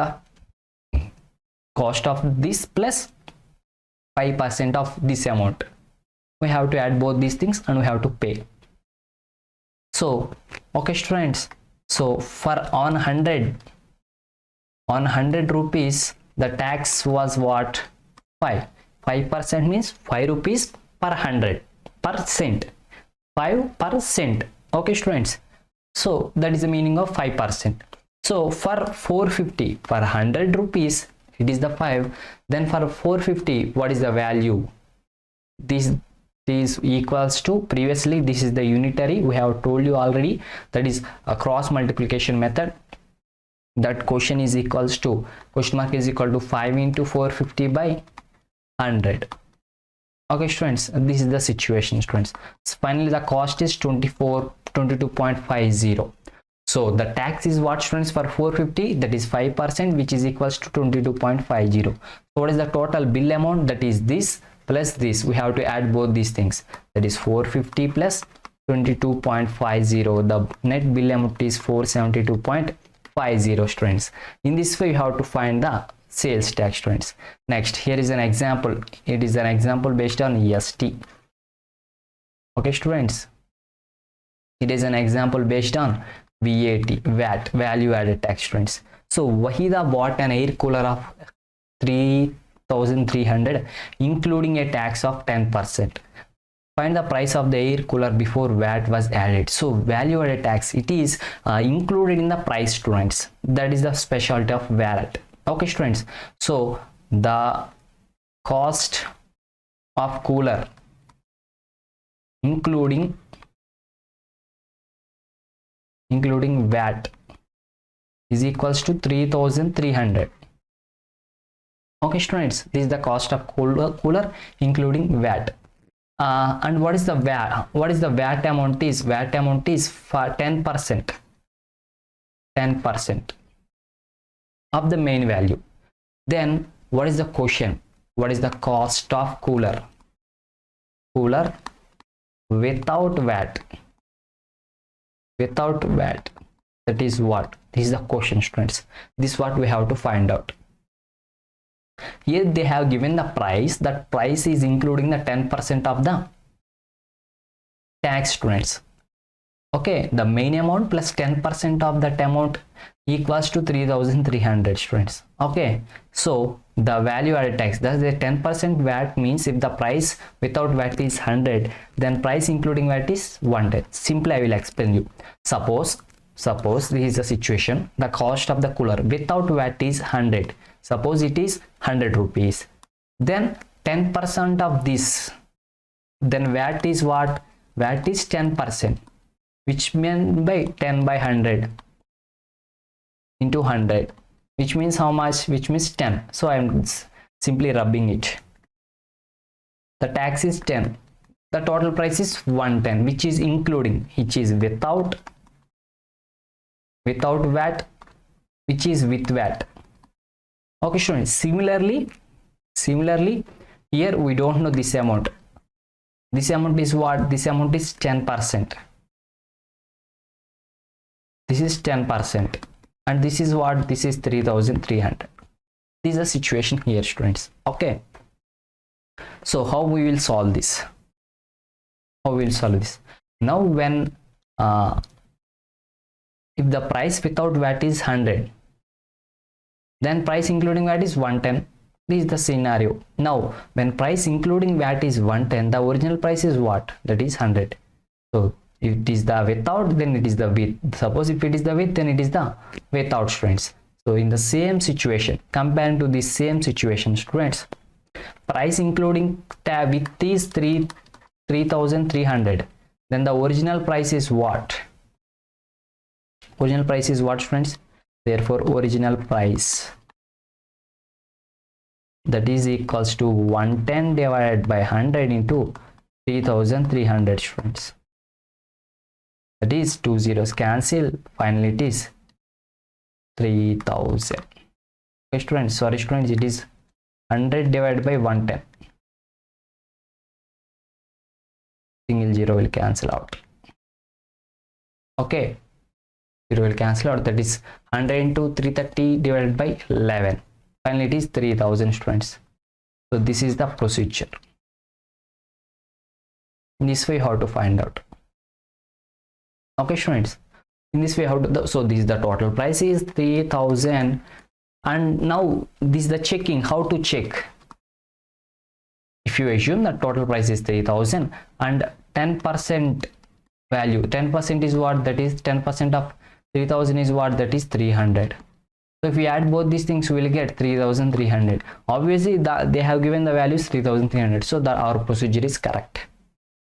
this plus 5% of this amount. We have to add both these things and we have to pay. So okay, students. So for on 100 rupees, the tax was what? 5% means 5 rupees per 100%. 5%. Okay, students. So that is the meaning of 5%. So for 450, for 100 rupees, it is the 5. Then for 450, what is the value? This is equals to, previously this is the unitary, we have told you already, that is a cross multiplication method. That question is equals to, question mark is equal to 5 into 450 by 100. Okay, students, this is the situation, students. So finally the cost is 22.50. So the tax is what, students? For 450, that is 5%, which is equals to 22.50. So what is the total bill amount? That is this plus this. We have to add both these things. That is 450 plus 22.50. The net bill amount is 472.50, students. In this way, you have to find the sales tax, students. Next, here is an example. It is an example based on ST. Okay, students. It is an example based on VAT, value added tax, students. So Wahida bought an air cooler of 3,300 including a tax of 10%. Find the price of the air cooler before VAT was added. So value added tax, it is included in the price, students. That is the specialty of VAT. Okay, students. So the cost of cooler including VAT is equals to 3,300. Okay, students, this is the cost of cooler including VAT. And what is the VAT? What is the VAT amount is? VAT amount is for 10%. 10% of the main value. Then what is the question? What is the cost of cooler? Cooler without VAT. Without VAT. That is what? This is the question, students. This is what we have to find out. Here they have given the price. That price is including the 10% of the tax, students. Okay, the main amount plus 10% of that amount equals to 3300 students. Okay, so the value added tax, that's the 10% VAT means if the price without VAT is 100, then price including VAT is 110. Simply I will explain you. Suppose this is the situation, the cost of the cooler without VAT is 100. Suppose it is 100 rupees, then 10% of this, then VAT is what? VAT is 10%, which means by 10 by 100 into 100, which means how much? Which means 10. So I am simply rubbing it. The tax is 10. The total price is 110, which is including, which is without VAT, which is with VAT. Okay, students. Similarly, here we don't know this amount. This amount is what? This amount is 10%. This is 10%. And this is what? This is 3300. This is the situation here, students. Okay. So how we will solve this? How we will solve this? Now when if the price without VAT is 100, then price including VAT is 110. This is the scenario. Now when price including VAT is 110, the original price is what? That is 100. So if it is the without, then it is the with. Suppose if it is the with, then it is the without, students. So in the same situation, comparing to the same situation, students, price including with these 3300, then the original price is what? Original price is what, students? Therefore original price, that is equals to 110 divided by 100 into 3300, students. That is 2 zeros cancel. Finally it is 3000. Okay, students. Sorry, students. It is 100 divided by 110. Single zero will cancel out. Okay. Zero will cancel out. That is 100 into 330 divided by 11. Finally it is 3000, students. So this is the procedure. In this way how to find out. Okay, students. In this way how to, so this is the total price is 3000, and now this is the checking. How to check? If you assume that total price is 3000 and 10% value, 10% is what? That is 10% of 3000 is what? That is 300. So if we add both these things, we will get 3300. Obviously they have given the values 3300, so that our procedure is correct.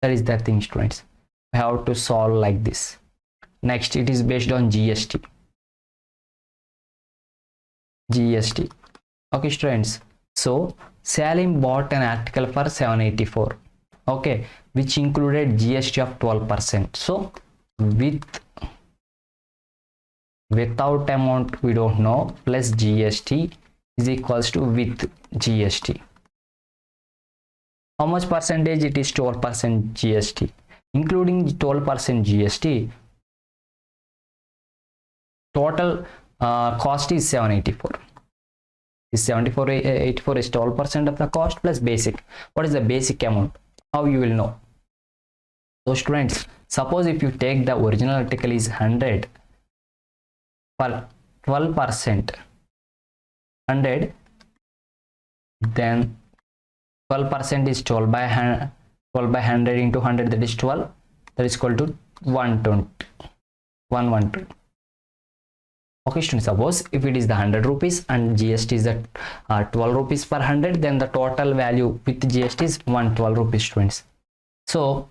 That is the thing, students. We have to solve like this. Next, it is based on GST. Okay, students. So Salim bought an article for 784. Okay, which included GST of 12%. So without amount we don't know, plus GST is equals to with GST. How much percentage? It is 12% GST. Including 12% GST, total cost is 784. Is 784 is 12% of the cost plus basic. What is the basic amount? How you will know? So students, suppose if you take the original article is 100 for 12%, 100, then 12% is 12 by 100 into 100, that is 12, that is equal to 112. Okay, students, suppose if it is the 100 rupees and GST is at 12 rupees per 100, then the total value with GST is 112 rupees, students. So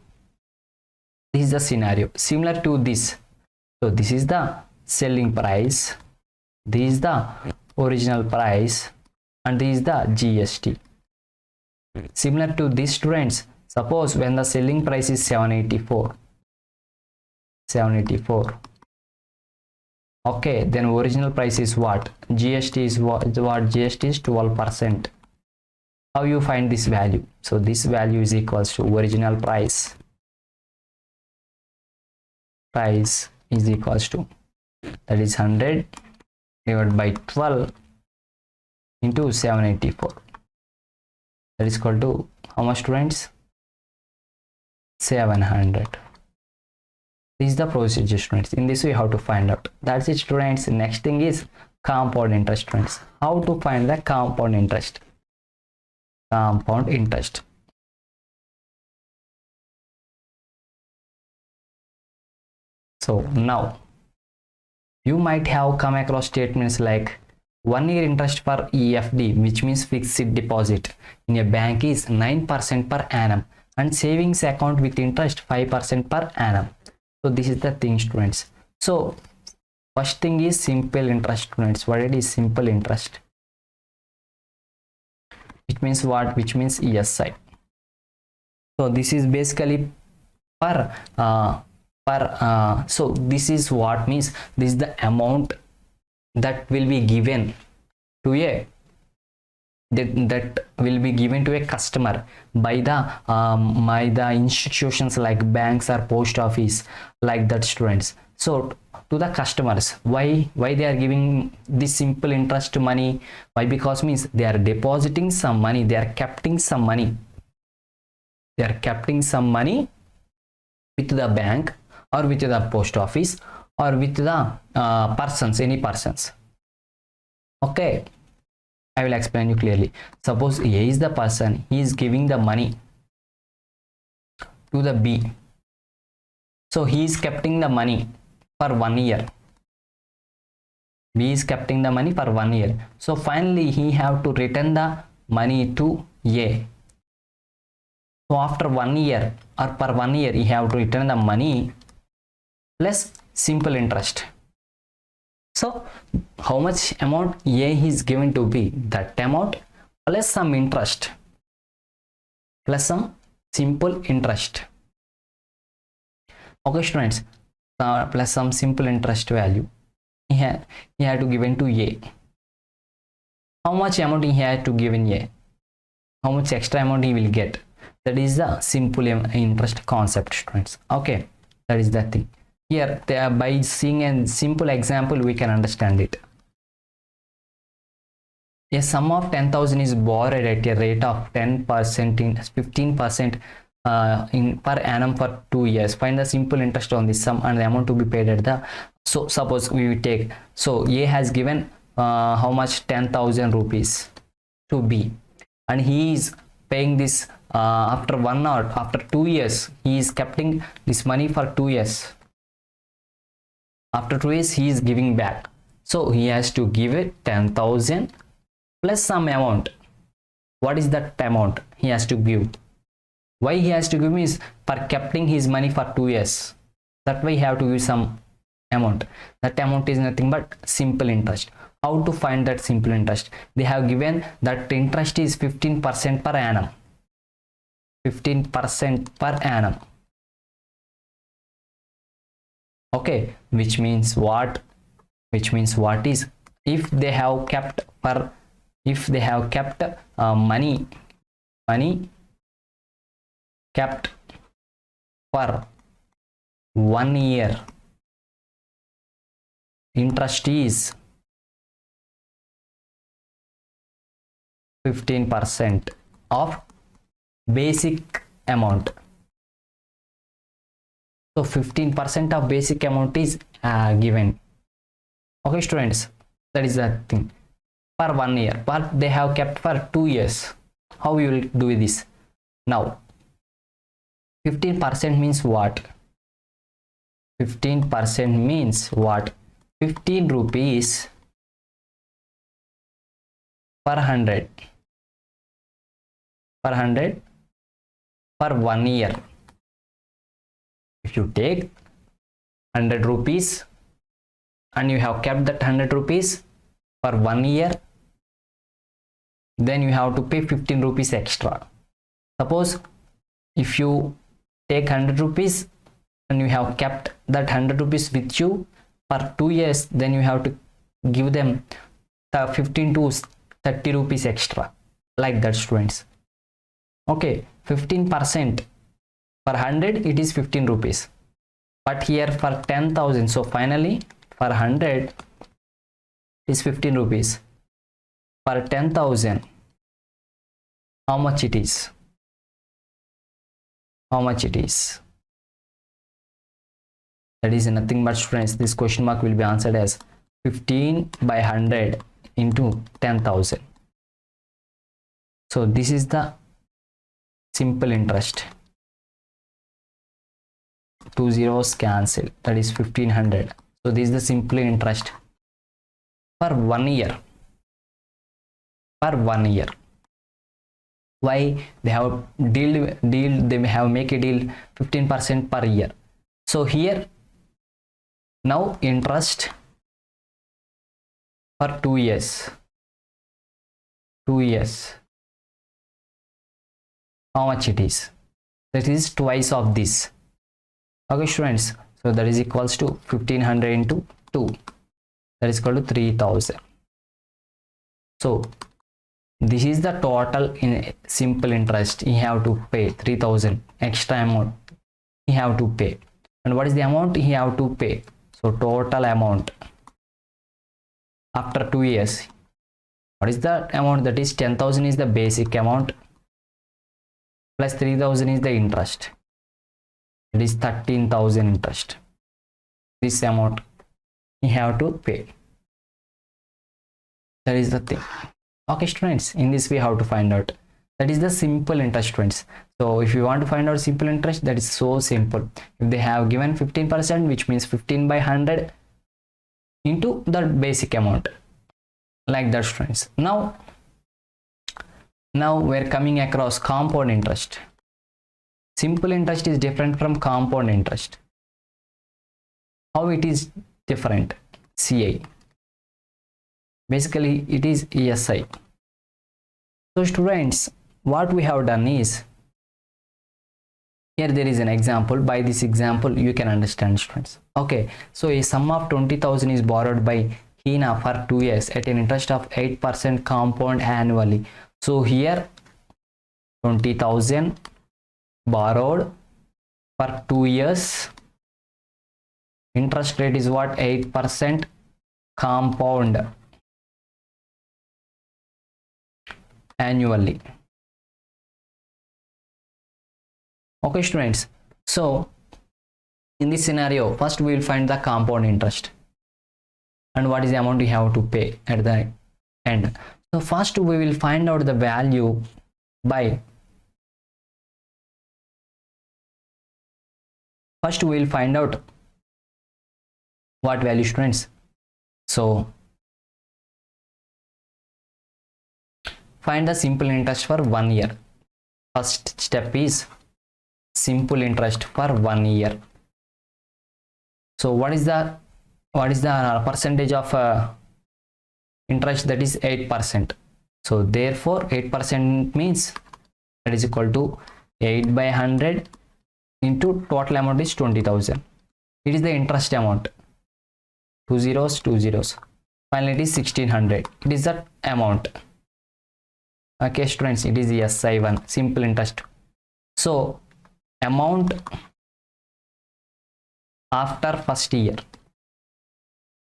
this is the scenario similar to this. So this is the selling price, this is the original price, and this is the GST. Similar to this, students, suppose when the selling price is 784, okay, then original price is what? GST is what? GST is 12%. How you find this value? So this value is equals to original price is equals to, that is 100 divided by 12 into 784. That is equal to how much, students? 700. This is the procedure, students. In this way, how to find out. That's it, students. Next thing is compound interest, students. How to find the compound interest? Compound interest. So now you might have come across statements like 1 year interest for EFD, which means fixed deposit in a bank, is 9% per annum, and savings account with interest 5% per annum. So this is the thing, students. So first thing is simple interest, students. What it is simple interest? Which means what? Which means ESI. So this is basically so this is what means, this is the amount that will be given to a that will be given to a customer by the institutions like banks or post office, like that, students. So to the customers, why they are giving this simple interest money? Why? Because means they are depositing some money, they are capturing some money, with the bank or with the post office or with the persons, any persons. Okay, I will explain you clearly. Suppose A is the person, he is giving the money to the B. So he is capturing the money for 1 year. B is capturing the money for 1 year. So finally he have to return the money to A. So after 1 year or per 1 year, he have to return the money plus simple interest. So how much amount A is given to B? That amount plus some interest, plus some simple interest. Okay, students, plus some simple interest value he had to given to A. How much amount he had to give in A? How much extra amount he will get? That is the simple interest concept, students. Okay, that is the thing. Here, by seeing a simple example, we can understand it. A sum of 10,000 is borrowed at a rate of 10% in 15% in per annum for 2 years. Find the simple interest on this sum and the amount to be paid at the. So suppose we will take. So A has given how much? 10,000 rupees to B, and he is paying this after 1 or after 2 years. He is capturing this money for 2 years. After 2 years, he is giving back. So he has to give it 10,000 plus some amount. What is that amount he has to give? Why he has to give is for capturing his money for 2 years. That way he have to give some amount. That amount is nothing but simple interest. How to find that simple interest? They have given that interest is 15% per annum. 15% per annum. Okay, which means what? Which means what is, if they have kept money kept for 1 year, interest is 15% of basic amount. So 15% of basic amount is given. Okay, students, that is the thing. For 1 year, but they have kept for 2 years. How we will do this? Now 15% means what? 15% means what? 15 rupees per 100 for 1 year. If you take 100 rupees and you have kept that 100 rupees for 1 year, then you have to pay 15 rupees extra. Suppose if you take 100 rupees and you have kept that 100 rupees with you for 2 years, then you have to give them the 15 to 30 rupees extra, like that, students. Okay, 15% for 100 it is 15 rupees, but here for 10,000, so finally for 100 is 15 rupees. For 10,000, how much it is? How much it is? That is nothing but, students, this question mark will be answered as 15 by 100 into 10,000. So this is the simple interest. 2 zeros cancel, that is 1500. So this is the simple interest for 1 year. For 1 year. Why? They have deal they have make a deal 15% per year. So here now interest for 2 years. 2 years. How much it is? That is twice of this. Okay, students. So that is equals to 1500 into 2. That is equal to 3000. So this is the total in simple interest you have to pay. 3000 extra amount you have to pay. And what is the amount you have to pay? So total amount after 2 years. What is the amount? That is 10,000 is the basic amount plus 3000 is the interest. It is 13,000 interest. This amount you have to pay. That is the thing. Okay, students, in this way how to find out. That is the simple interest, students. So if you want to find out simple interest, that is so simple. If they have given 15%, which means 15 by 100 into the basic amount, like that, students. Now we're coming across compound interest. Simple interest is different from compound interest. How it is different? CI. Basically it is ESI. So students, what we have done is, here there is an example. By this example you can understand, students. Okay, so a sum of 20,000 is borrowed by Hina for 2 years at an interest of 8% compound annually. So here 20,000 borrowed for 2 years. Interest rate is what? 8% compound annually. Okay, students. So in this scenario, first we will find the compound interest and what is the amount you have to pay at the end. So first we will find out the value by, first we will find out what value, students. So find the simple interest for 1 year. First step is simple interest for 1 year. So what is the percentage of interest? That is 8%. So therefore 8% means that is equal to 8 by 100 into total amount is 20,000. It is the interest amount. 2 zeros, 2 zeros. Finally it is 1600. It is the amount. Okay, students, it is the SI1, simple interest. So amount after first year,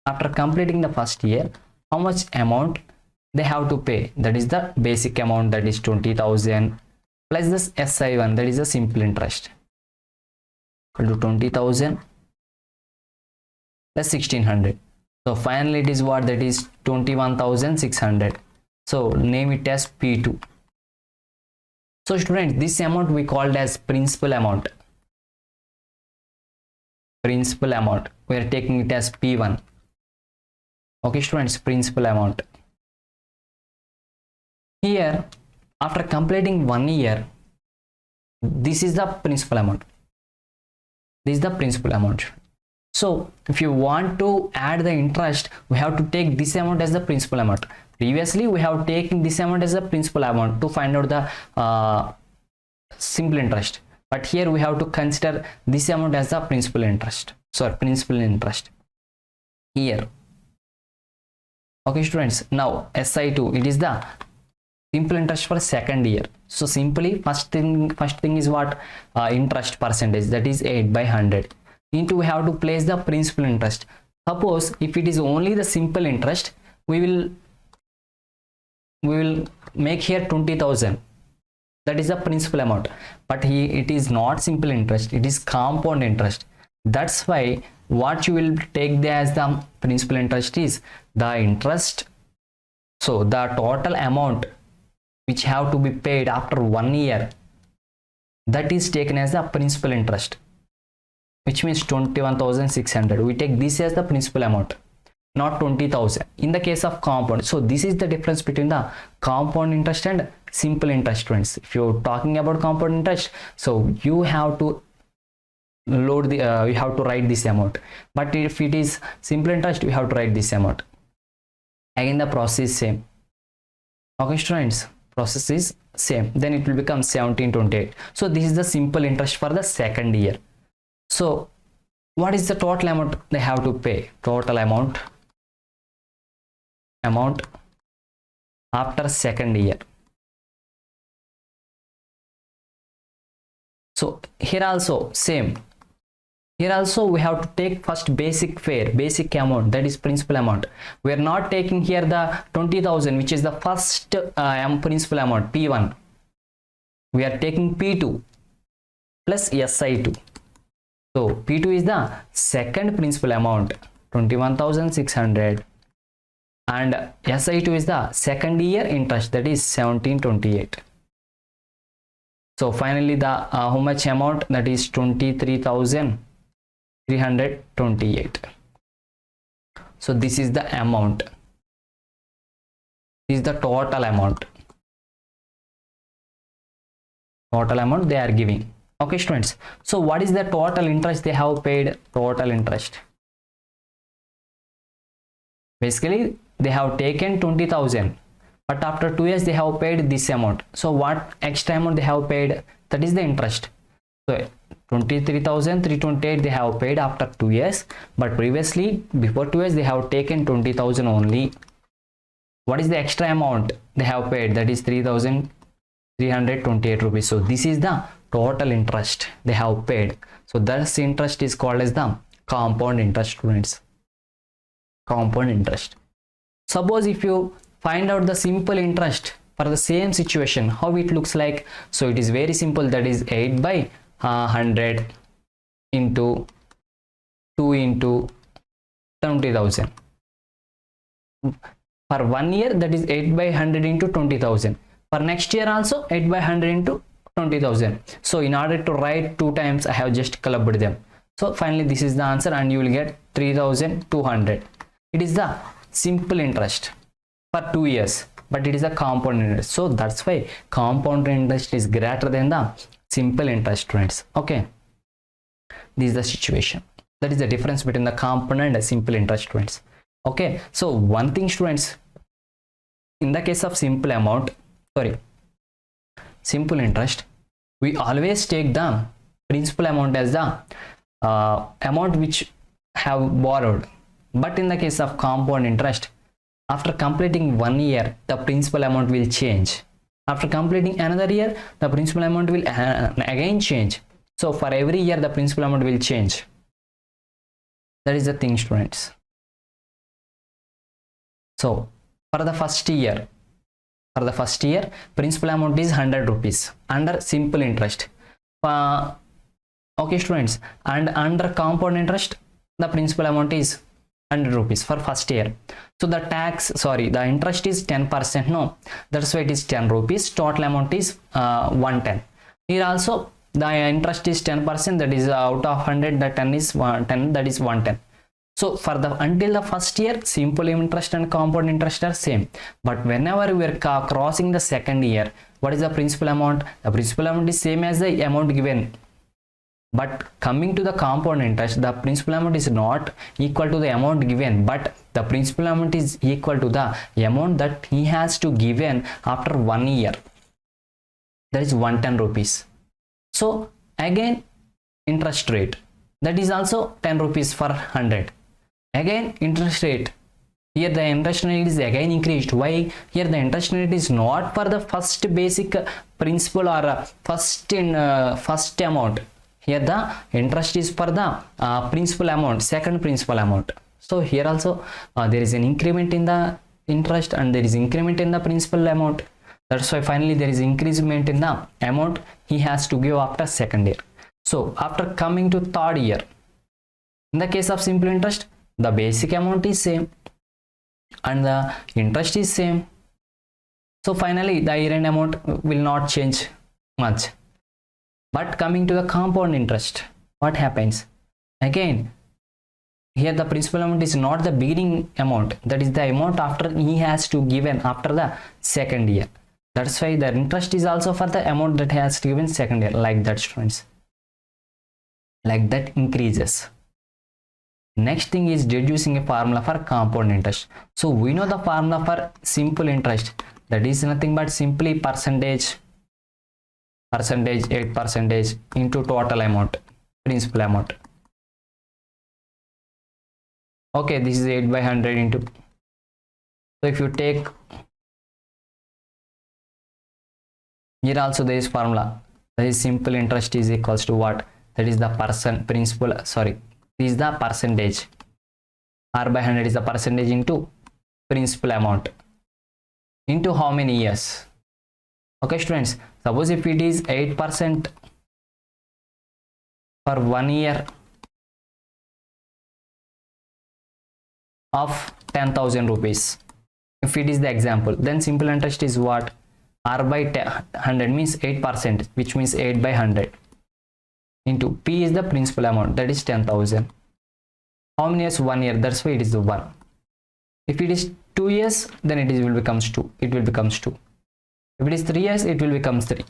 after completing the first year, how much amount they have to pay? That is the basic amount, that is 20,000 plus this SI1, that is the simple interest, equal to 20,000 plus 1600. So finally it is what? That is 21,600. So name it as P2. So students, this amount we called as principal amount. Principal amount. We are taking it as P1. Okay, students, principal amount. Here, after completing 1 year, this is the principal amount. This is the principal amount. So if you want to add the interest, we have to take this amount as the principal amount. Previously we have taken this amount as a principal amount to find out the simple interest, but here we have to consider this amount as the principal interest. Principal interest here. Okay, students, now SI2, it is the simple interest for second year. So simply first thing is what? Interest percentage, that is 8 by 100 into, we have to place the principal interest. Suppose if it is only the simple interest, we will make here 20,000, that is the principal amount, but it is not simple interest, it is compound interest. That's why what you will take as the principal interest is the interest. So the total amount which have to be paid after 1 year, that is taken as the principal interest, which means 21,600. We take this as the principal amount, not 20,000 in the case of compound. So this is the difference between the compound interest and simple interest, friends. If you're talking about compound interest, so you have to load the you have to write this amount, but if it is simple interest, you have to write this amount. Again the process is same. Okay students, process is same. Then it will become 1728. So this is the simple interest for the second year. So what is the total amount they have to pay? Total amount after second year. So here also same. Here also we have to take first basic fare, basic amount, that is principal amount. We are not taking here the 20,000, which is the first principal amount, P1. We are taking P2 plus SI2. So P2 is the second principal amount, 21,600, and SI2 is the second year interest, that is 1728. So finally the how much amount, that is 23,328. So this is the amount. This is the total amount. Total amount they are giving. Okay students, so what is the total interest they have paid? Total interest, basically they have taken 20,000, but after 2 years they have paid this amount. So what extra amount they have paid? That is the interest. So 23,328 they have paid after 2 years, but previously before 2 years they have taken 20,000 only. What is the extra amount they have paid? That is 3,328 rupees. So this is the total interest they have paid. So this interest is called as the compound interest, students. Compound interest. Suppose if you find out the simple interest for the same situation, how it looks like? So it is very simple, that is 8 by 100 into 2 into 20,000. For 1 year, that is 8 by 100 into 20,000. For next year also 8 by 100 into 20,000. So in order to write 2 times, I have just clubbed them. So finally this is the answer, and you will get 3,200. It is the simple interest for 2 years, but it is a compound interest. So that's why compound interest is greater than the simple interest, students. Okay, this is the situation. That is the difference between the compound and the simple interest, students. Okay, so one thing, students, in the case of simple interest, we always take the principal amount as the amount which have borrowed. But in the case of compound interest, after completing 1 year, the principal amount will change. After completing another year, the principal amount will again change. So for every year, the principal amount will change. That is the thing, students. So for the first year, principal amount is 100 rupees under simple interest. Okay, students, and under compound interest, the principal amount is 100 rupees for first year. So the the interest is 10%. No, that's why it is 10 rupees. Total amount is 110. Here also the interest is 10%. That is out of 100. The 10 is 10. That is 110. So for the until the first year, simple interest and compound interest are same. But whenever we are crossing the second year, what is the principal amount? The principal amount is same as the amount given. But coming to the compound interest, the principal amount is not equal to the amount given, but the principal amount is equal to the amount that he has to given after 1 year. That is 110 rupees. So again, interest rate, that is also 10 rupees for 100. Again, interest rate. Here the interest rate is again increased. Why? Here the interest rate is not for the first basic principal or first amount. Here the interest is for the principal amount, second principal amount. So here also there is an increment in the interest and there is increment in the principal amount. That's why finally there is increment in the amount he has to give after second year. So after coming to third year, In the case of simple interest, the basic amount is same and the interest is same. So finally the year-end amount will not change much. But coming to the compound interest, what happens? Again, here the principal amount is not the beginning amount, that is the amount after he has to given after the second year. That's why the interest is also for the amount that he has to given second year, like that, students. Like that increases. Next thing is deducing a formula for compound interest. So we know the formula for simple interest, that is nothing but simply percentage 8% into total amount, principal amount. Okay, this is 8 by 100 into, so if you take here also there is formula, that is simple interest is equals to what, that is the this is the percentage, R by 100 is the percentage into principal amount into how many years. Okay students, suppose if it is 8% for 1 year of 10,000 rupees, if it is the example, then simple interest is what, R by 100 means 8%, which means 8 by 100 into P is the principal amount, that is 10,000. How many years? 1 year, that's why it is the 1. If it is 2 years, then it will becomes 2, it will becomes 2. If it is 3 years, it will become 3,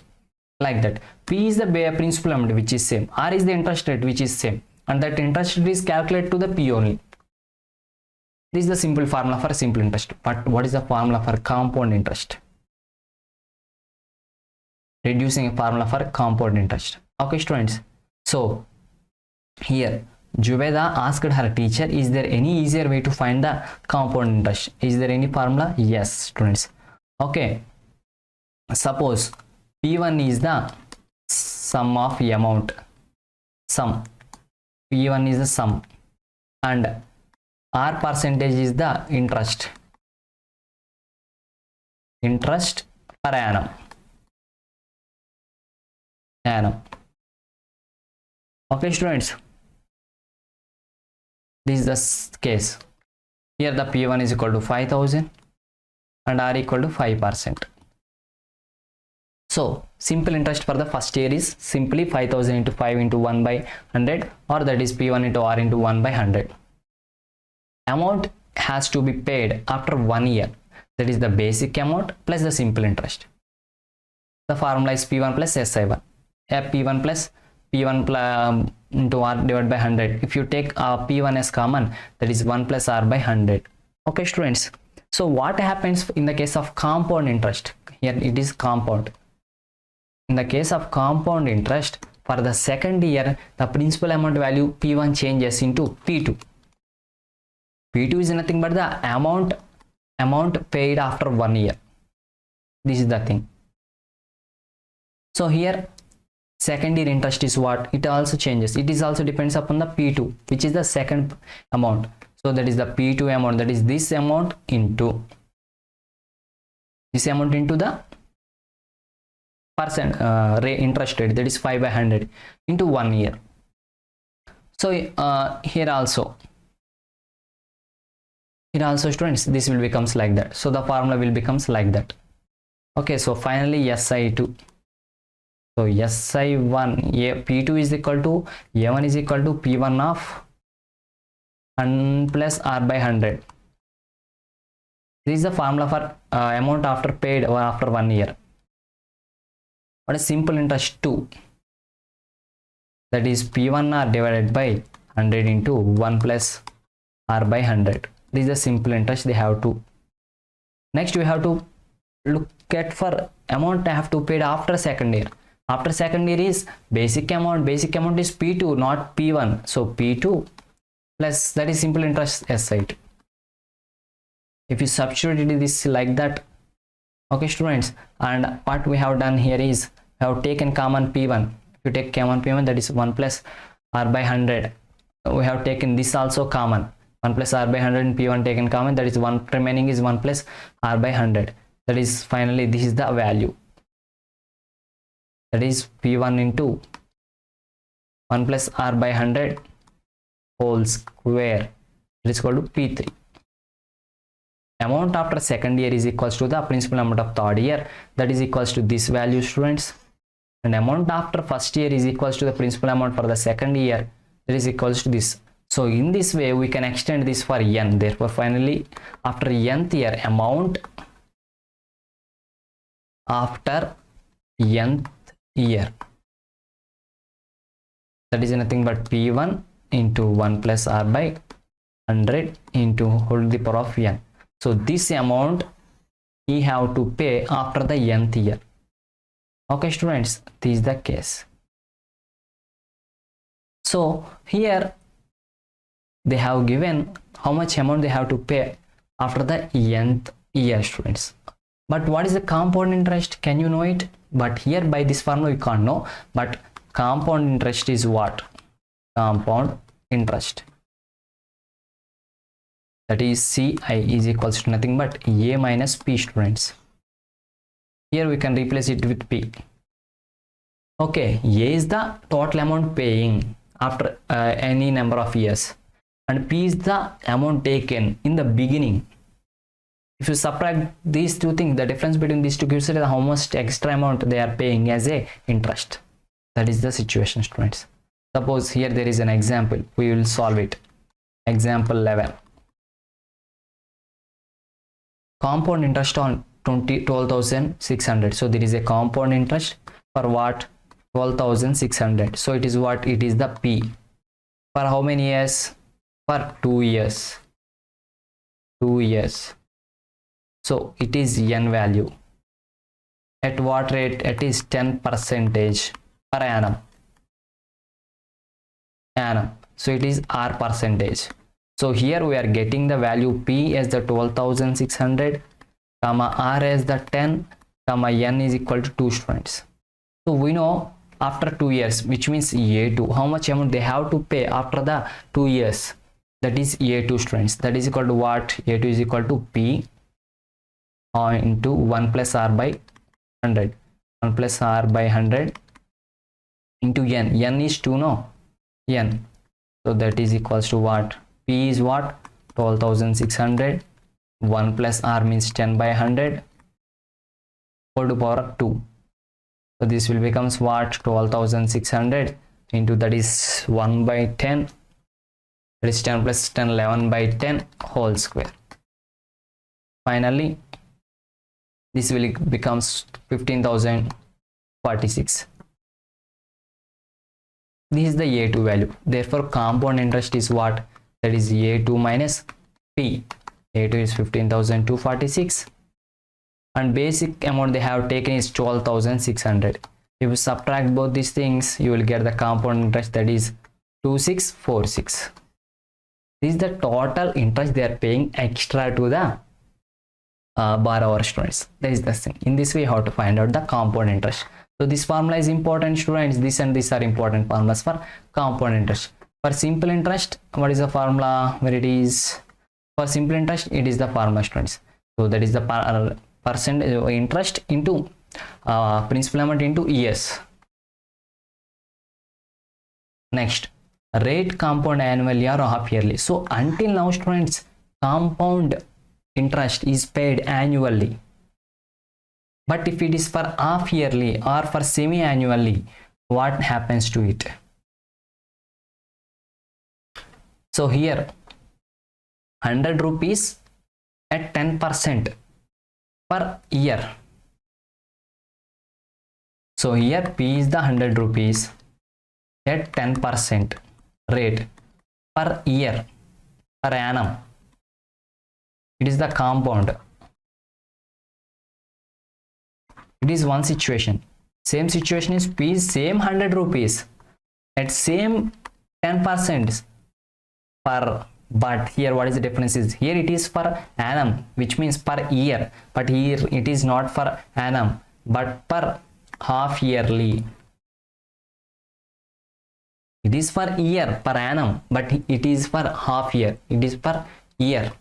like that. P is the principal amount which is same, R is the interest rate which is same, and that interest rate is calculated to the P only. This is the simple formula for simple interest. But what is the formula for compound interest? Reducing a formula for compound interest. Okay students, so here Juveda asked her teacher, is there any easier way to find the compound interest? Is there any formula? Yes students. Okay, suppose P1 is the sum of amount, P1 is the sum, and R percentage is the interest per annum. Okay students, this is the case. Here the P1 is equal to 5,000 and R equal to 5%. So simple interest for the first year is simply 5,000 into 5 into 1 by 100, or that is P1 into R into 1 by 100. Amount has to be paid after 1 year, that is the basic amount plus the simple interest. The formula is P1 plus SI1. P1 plus P1 into R divided by 100. If you take P1 as common, that is 1 plus R by 100. Okay students, so what happens in the case of compound interest? Here it is compound. In the case of compound interest, for the second year, the principal amount value P1 changes into P2. P2 is nothing but the amount paid after 1 year. This is the thing. So here second year interest is what, it also changes, it is also depends upon the P2, which is the second amount. So that is the P2 amount, that is this amount into the percent interest rate, that is 5 by 100 into 1 year. So here also students, this will becomes like that. So the formula will becomes like that. Okay, so finally SI2. So SI1, P2 is equal to A1 is equal to P1 of 1 plus R by 100. This is the formula for amount after paid or after 1 year. What is simple interest 2? That is P1R divided by 100 into 1 plus R by 100. This is the simple interest they have to. Next we have to look at for amount I have to pay after second year. After second year is basic amount is P2 not P1, so P2 plus that is simple interest SI2. If you substitute this like that, okay students, and what we have done here is we have taken common P1. If you take common P1, that is 1 plus R by 100. We have taken this also common, 1 plus R by 100 and P1 taken common, that is 1 remaining is 1 plus R by 100. That is finally this is the value, that is P1 into 1 plus R by 100 whole square. It is equal to P3. Amount after second year is equals to the principal amount of third year, that is equals to this value, students. And amount after first year is equals to the principal amount for the second year, that is equals to this. So in this way we can extend this for n. Therefore finally after nth year, amount after nth year, that is nothing but P1 into 1 plus R by 100 into whole to the power of n. So this amount he have to pay after the nth year. Okay students, this is the case. So here they have given how much amount they have to pay after the nth year, students. But what is the compound interest? Can you know it? But here by this formula you can't know. But compound interest is what? Compound interest, that is Ci is equals to nothing but A minus P, students. Here we can replace it with P. Okay, A is the total amount paying after any number of years, and P is the amount taken in the beginning. If you subtract these two things, the difference between these two gives you how much extra amount they are paying as a interest. That is the situation, students. Suppose here there is an example, we will solve it. Example 11. Compound interest on 12,600. So there is a compound interest for what? 12,600. So it is what? It is the P. For how many years? For 2 years. 2 years. So it is n value. At what rate? It is 10% per annum. So it is R percentage. So here we are getting the value P as the 12,600, comma R as the 10, comma n is equal to 2, students. So we know after 2 years, which means A2, how much amount they have to pay after the 2 years, that is A2, students. That is equal to what? A2 is equal to P into 1 plus R by 100. 1 plus R by 100 into n. N is 2, no? N. So that is equals to what? P is what? 12,600. 1 plus R means 10 by 100 whole to power of 2. So this will becomes what? 12,600 into, that is 1 by 10. That is 10 plus 10, 11 by 10 whole square. Finally this will becomes 15,046. This is the A2 value. Therefore compound interest is what? That is A2 minus P. A2 is 15,246 and basic amount they have taken is 12,600. If you subtract both these things, you will get the compound interest, that is 2646. This is the total interest they are paying extra to the borrower, students. That is the thing. In this way you have to find out the compound interest. So this formula is important, students. This and this are important formulas for compound interest. For simple interest, what is the formula? Where it is? For simple interest, it is the formula, students. So that is the percent interest into principal amount into years. Next, rate compound annually or half yearly. So until now, students, compound interest is paid annually. But if it is for half yearly or for semi annually, what happens to it? So here 100 rupees at 10% per year. So here P is the 100 rupees at 10% rate per year, per annum. It is the compound. It is one situation. Same situation is P is same 100 rupees at same 10% per, but here what is the difference is here it is for annum, which means per year, but here it is not for annum but per half yearly. It is for year per annum, but it is for half year. It is per year.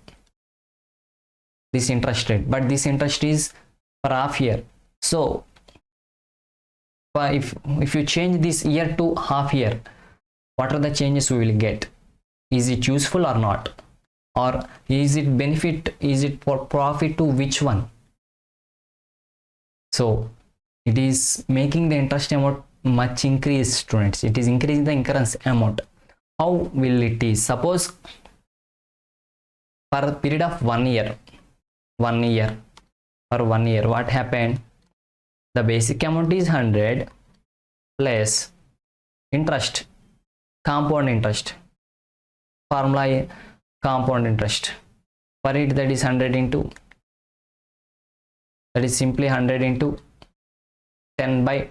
This interest rate, but this interest is for half year. So if you change this year to half year, what are the changes we will get? Is it useful or not? Or is it benefit? Is it for profit to which one? So it is making the interest amount much increase, students. It is increasing the interest amount. How will it is? Suppose for a period of 1 year, for 1 year, what happened? The basic amount is 100 plus interest, compound interest. Formula compound interest. For it, that is 100 into, that is simply 100 into 10 by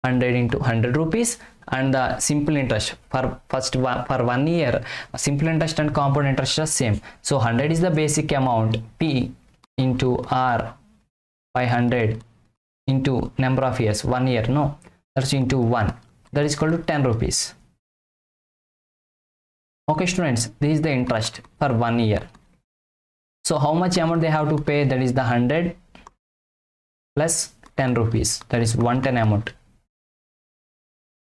100 into 100 rupees, and the simple interest for for 1 year, simple interest and compound interest are same. So 100 is the basic amount, P into R by 100 into number of years, 1 year, no, that's into 1, that is equal to 10 rupees. Okay students, this is the interest for 1 year. So how much amount they have to pay? That is the 100 plus 10 rupees, that is 110 amount.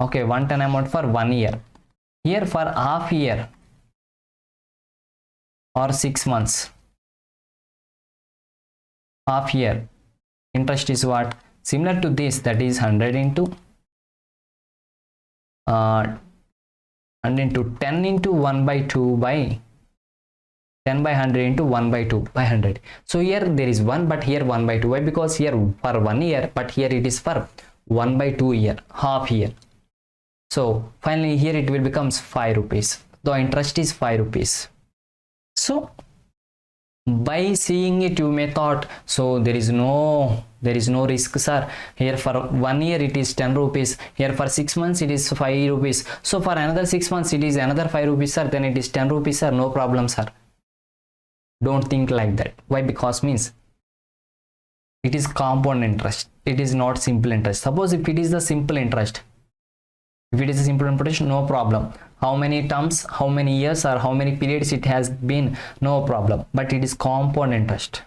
Okay, 110 amount for 1 year. Here for half year or 6 months, half year interest is what? Similar to this, that is 100 into 100 into 10 into 1 by 2 by 10 by 100 into 1 by 2 by 100. So here there is 1, but here 1 by 2. Why? Because here for 1 year, but here it is for 1 by 2 year, half year. So finally here it will becomes 5 rupees. The interest is 5 rupees. So by seeing it, you may thought, so there is no risk, sir. Here for 1 year it is 10 rupees. Here for 6 months it is 5 rupees. So for another 6 months it is another 5 rupees, sir. Then it is 10 rupees, sir. No problem, sir. Don't think like that. Why? Because means it is compound interest. It is not simple interest. Suppose if it is the simple interest, no problem. How many terms, how many years, or how many periods it has been, no problem. But it is compound interest.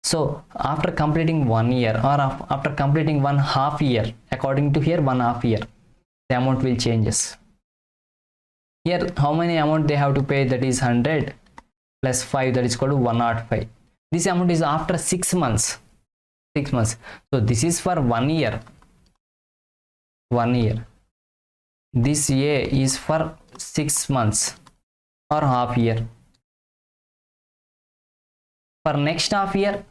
So after completing 1 year or after completing 1/2 year, according to here 1/2 year, the amount will changes. Here how many amount they have to pay? That is 100 plus 5, that is equal to 105. This amount is after 6 months. 6 months. So this is for 1 year. 1 year. This A is for 6 months or half year. For next half year.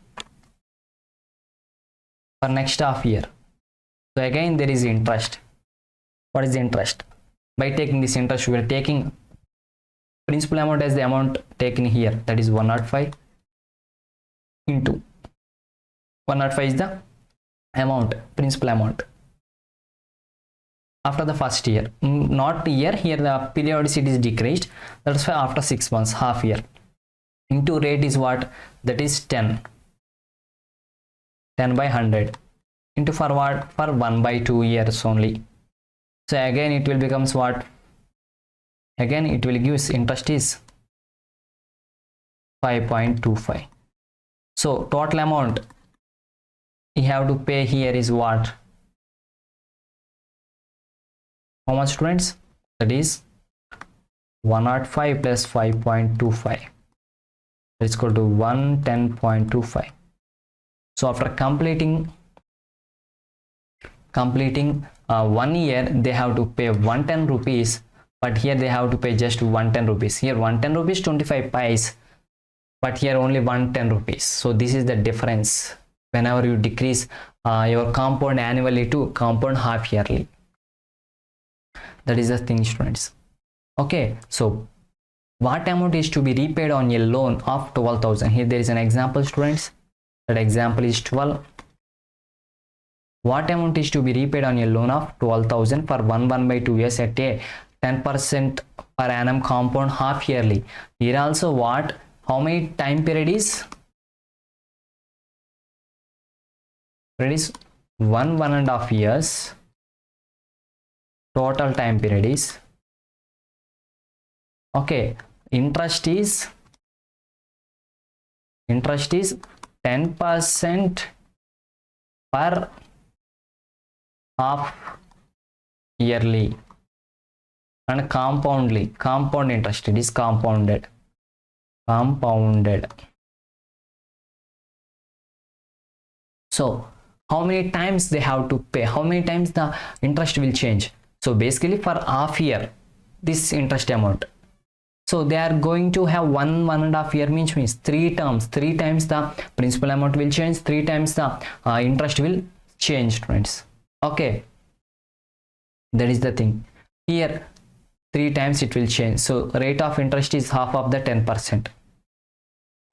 So again there is interest. What is the interest? By taking this interest, we are taking principal amount as the amount taken here, that is 105 into 105 is the amount, principal amount. After the first year, not year, here the periodicity is decreased, that's why after 6 months, half year, into rate is what? That is 10 by 100 into for what? For 1 by 2 years only. So again it will becomes what? Again it will gives interest is 5.25. So total amount you have to pay here is what? How much, students? That is 105 plus 5.25. That's equal to 110.25. So after completing 1 year, they have to pay 110 rupees, but here they have to pay just 110 rupees. Here 110 rupees 25 pies, but here only 110 rupees. So this is the difference whenever you decrease your compound annually to compound half yearly. That is the thing, students. Okay, so what amount is to be repaid on a loan of 12,000? Here there is an example, students. That example is 12. What amount is to be repaid on a loan of 12,000 for 1 by 2 years at a 10% per annum compound half yearly? Here also what? How many time period is? It is 1.5 years. Total time period is, okay, interest is 10% per half yearly. and compound interest, it is compounded. So how many times they have to pay, how many times the interest will change? So basically for half year this interest amount, so they are going to have 1.5 year, means 3 terms, 3 times the principal amount will change, 3 times the interest will change, friends. Okay, that is the thing here. 3 times it will change. So rate of interest is half of the 10%,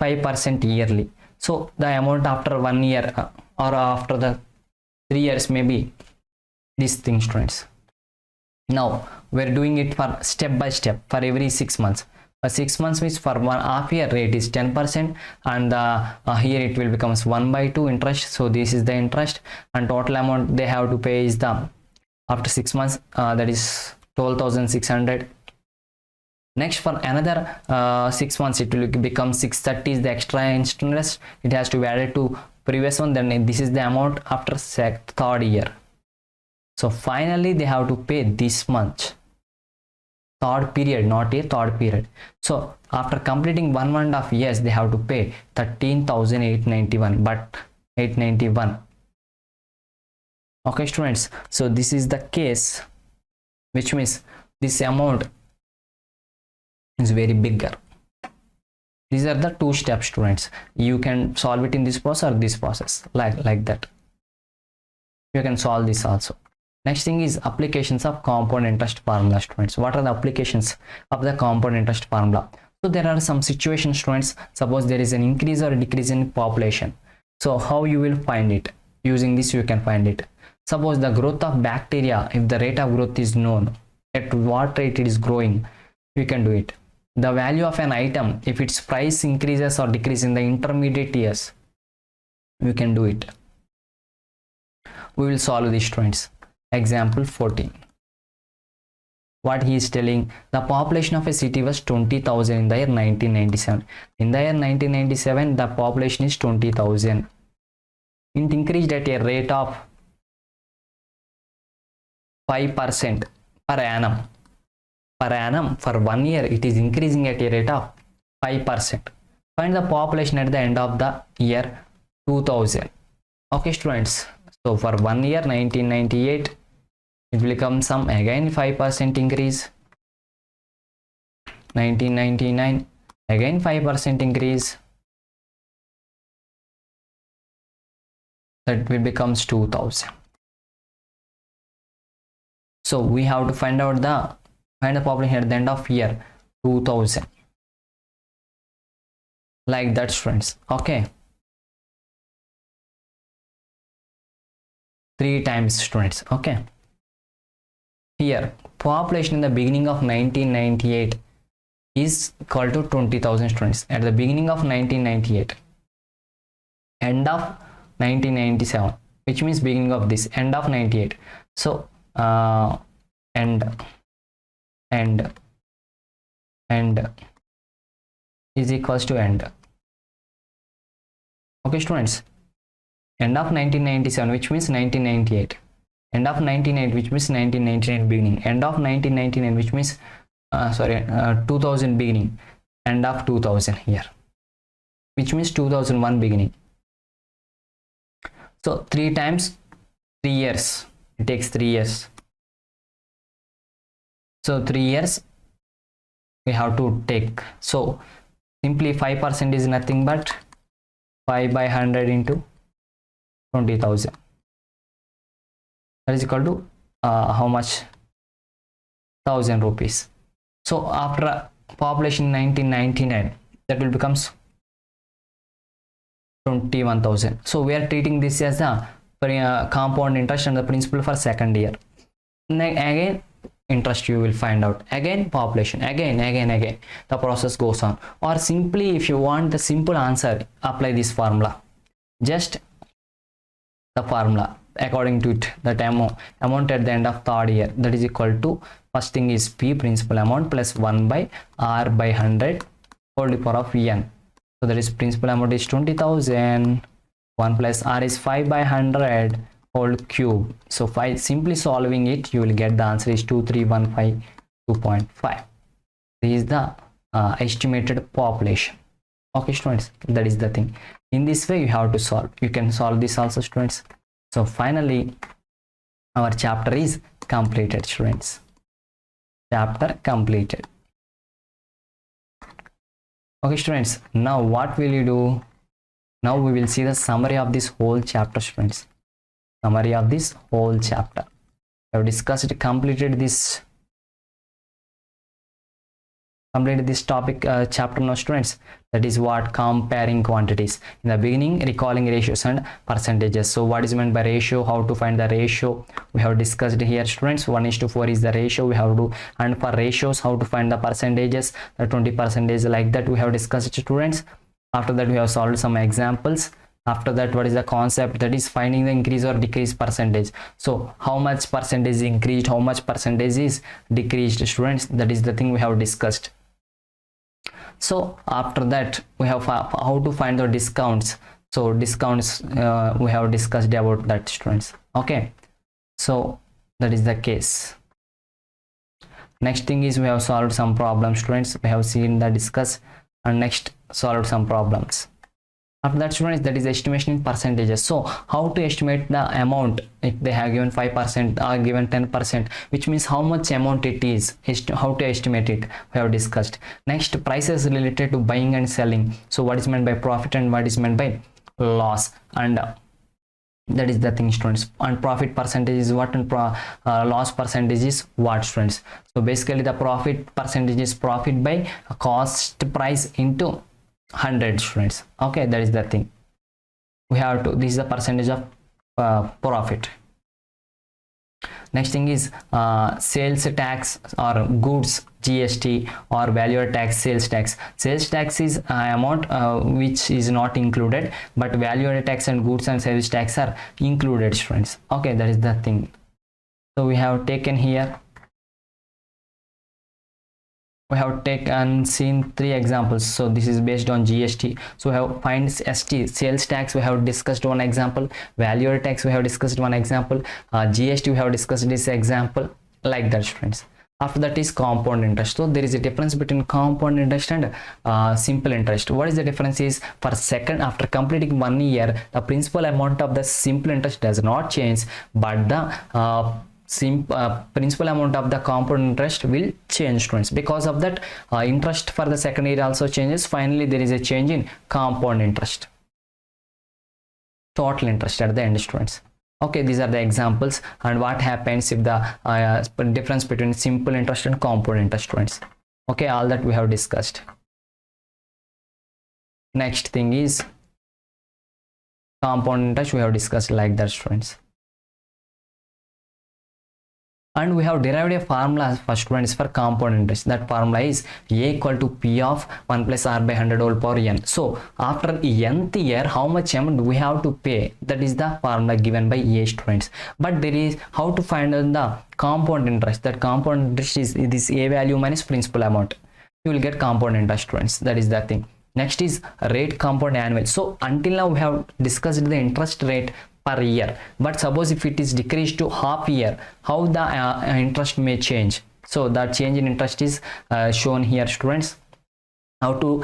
5% yearly. So the amount after 1 year or after the 3 years maybe these things, friends. Now we're doing it for step by step for every 6 months. For 6 months means for 1.5 year rate is 10%, and here it will becomes 1/2 interest. So this is the interest, and total amount they have to pay is the after 6 months that is 12,600. Next for another 6 months it will become 630 is the extra interest, it has to be added to previous one. Then this is the amount after 3rd year. So finally they have to pay this much, 3rd period, not a 3rd period. So after completing 1.5 years they have to pay 13,891, but 891. Okay students, so this is the case, which means this amount is very bigger. These are the 2 steps, students. You can solve it in this process or this process, like that. You can solve this also. Next thing is applications of compound interest formula, students. What are the applications of the compound interest formula? So there are some situations, students. Suppose there is an increase or decrease in population. So how you will find it? Using this you can find it. Suppose the growth of bacteria, if the rate of growth is known, at what rate it is growing, you can do it. The value of an item, if its price increases or decreases in the intermediate years, you can do it. We will solve these, students. Example 14. What he is telling, the population of a city was 20,000 in the year 1997. In the year 1997 the population is 20,000. It increased at a rate of 5% per annum. Per annum for 1 year it is increasing at a rate of 5%. Find the population at the end of the year 2000. Okay students, so for 1 year 1998 it will come some again 5% increase. 1999 again 5% increase, that will becomes 2000. So we have to find out the population at the end of year 2000, like that, friends. Okay, 3 times, students. Okay, here population in the beginning of 1998 is equal to 20,000, students. At the beginning of 1998, end of 1997, which means beginning of this, end of 98. So end is equals to end. Okay students, end of 1997 which means 1998, end of 1998 which means 1999 beginning, end of 1999 which means 2000 beginning, end of 2000 here, which means 2001 beginning. So 3 times 3 years, it takes 3 years. So 3 years we have to take. So simply 5% is nothing but 5/100 into 20,000. That is equal to how much? 1000 rupees. So after population 1999, that will becomes 21,000. So we are treating this as a compound interest and the principal for 2nd year. Again interest you will find out, again population, again the process goes on. Or simply if you want the simple answer, apply this formula, just the formula according to it, that amount at the end of 3rd year, that is equal to, first thing is P, principal amount, plus 1/R/100 whole to the power of n. So that is principal amount is 20,000, 1 plus R is 2.5. This is the estimated population. Okay students, that is the thing. In this way you have to solve. You can solve this also students. So finally our chapter is completed students. Chapter completed. Okay students, now what will you do? Now we will see the summary of this whole chapter students. Summary of this whole chapter. I have discussed, completed this topic chapter now students. That is what comparing quantities. In the beginning, recalling ratios and percentages. So what is meant by ratio, how to find the ratio, we have discussed here students. 1:4 is the ratio we have to, and for ratios how to find the percentages, the 20% like that we have discussed students. After that we have solved some examples. After that, what is the concept, that is finding the increase or decrease percentage. So how much percentage is increased, how much percentage is decreased students, that is the thing we have discussed. So after that we have how to find the discounts. So discounts we have discussed about that students. Okay, so that is the case. Next thing is we have solved some problems students. We have seen the discuss, and next solved some problems. After that students, that is estimation in percentages. So how to estimate the amount, if they have given 5% or given 10%, which means how much amount it is, how to estimate it, we have discussed. Next, prices related to buying and selling. So what is meant by profit and what is meant by loss, and that is the thing students. And profit percentage is what, and loss percentage is what students. So basically the profit percentage is profit by cost price into 100 students. Okay, that is the thing we have to, this is the percentage of profit. Next thing is sales tax or goods GST, or value tax, sales tax. Sales tax is amount which is not included, but value tax and goods and service tax are included students. Okay, that is the thing. So we have taken here, we have taken seen 3 examples. So this is based on GST. So we have find ST, sales tax, we have discussed one example. Value tax, we have discussed one example. GST, we have discussed this example, like that students. After that is compound interest. So there is a difference between compound interest and simple interest. What is the difference is, for second, after completing 1 year, the principal amount of the simple interest does not change, but the principal amount of the compound interest will change students. Because of that, interest for the second year also changes. Finally there is a change in compound interest, total interest at the end students. Okay, these are the examples, and what happens if the difference between simple interest and compound interest students. Okay, all that we have discussed. Next thing is compound interest, we have discussed like that students. And we have derived a formula for students for compound interest. That formula is A equal to P of 1 plus R by 100 whole power n. So after nth year, how much amount we have to pay, that is the formula given by A students. But there is how to find the compound interest. That compound interest is this A value minus principal amount. You will get compound interest students. That is the thing. Next is rate compound annual. So until now we have discussed the interest rate per year, but suppose if it is decreased to half year, how the interest may change. So that change in interest is shown here students. How to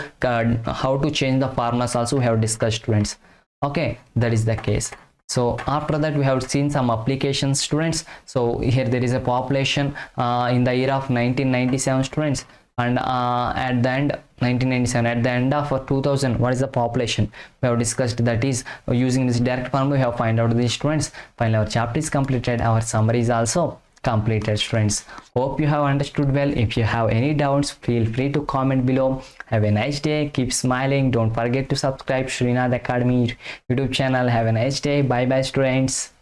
change the formulas also we have discussed students. Okay, that is the case. So after that we have seen some applications students. So here there is a population in the year of 1997 students, and at the end 1997, at the end of 2000, what is the population we have discussed. That is using this direct formula we have find out these students. Finally our chapter is completed, our summary is also completed students. Hope you have understood well. If you have any doubts, feel free to comment below. Have a nice day, keep smiling, don't forget to subscribe Sreenath Academy YouTube channel. Have a nice day, bye bye students.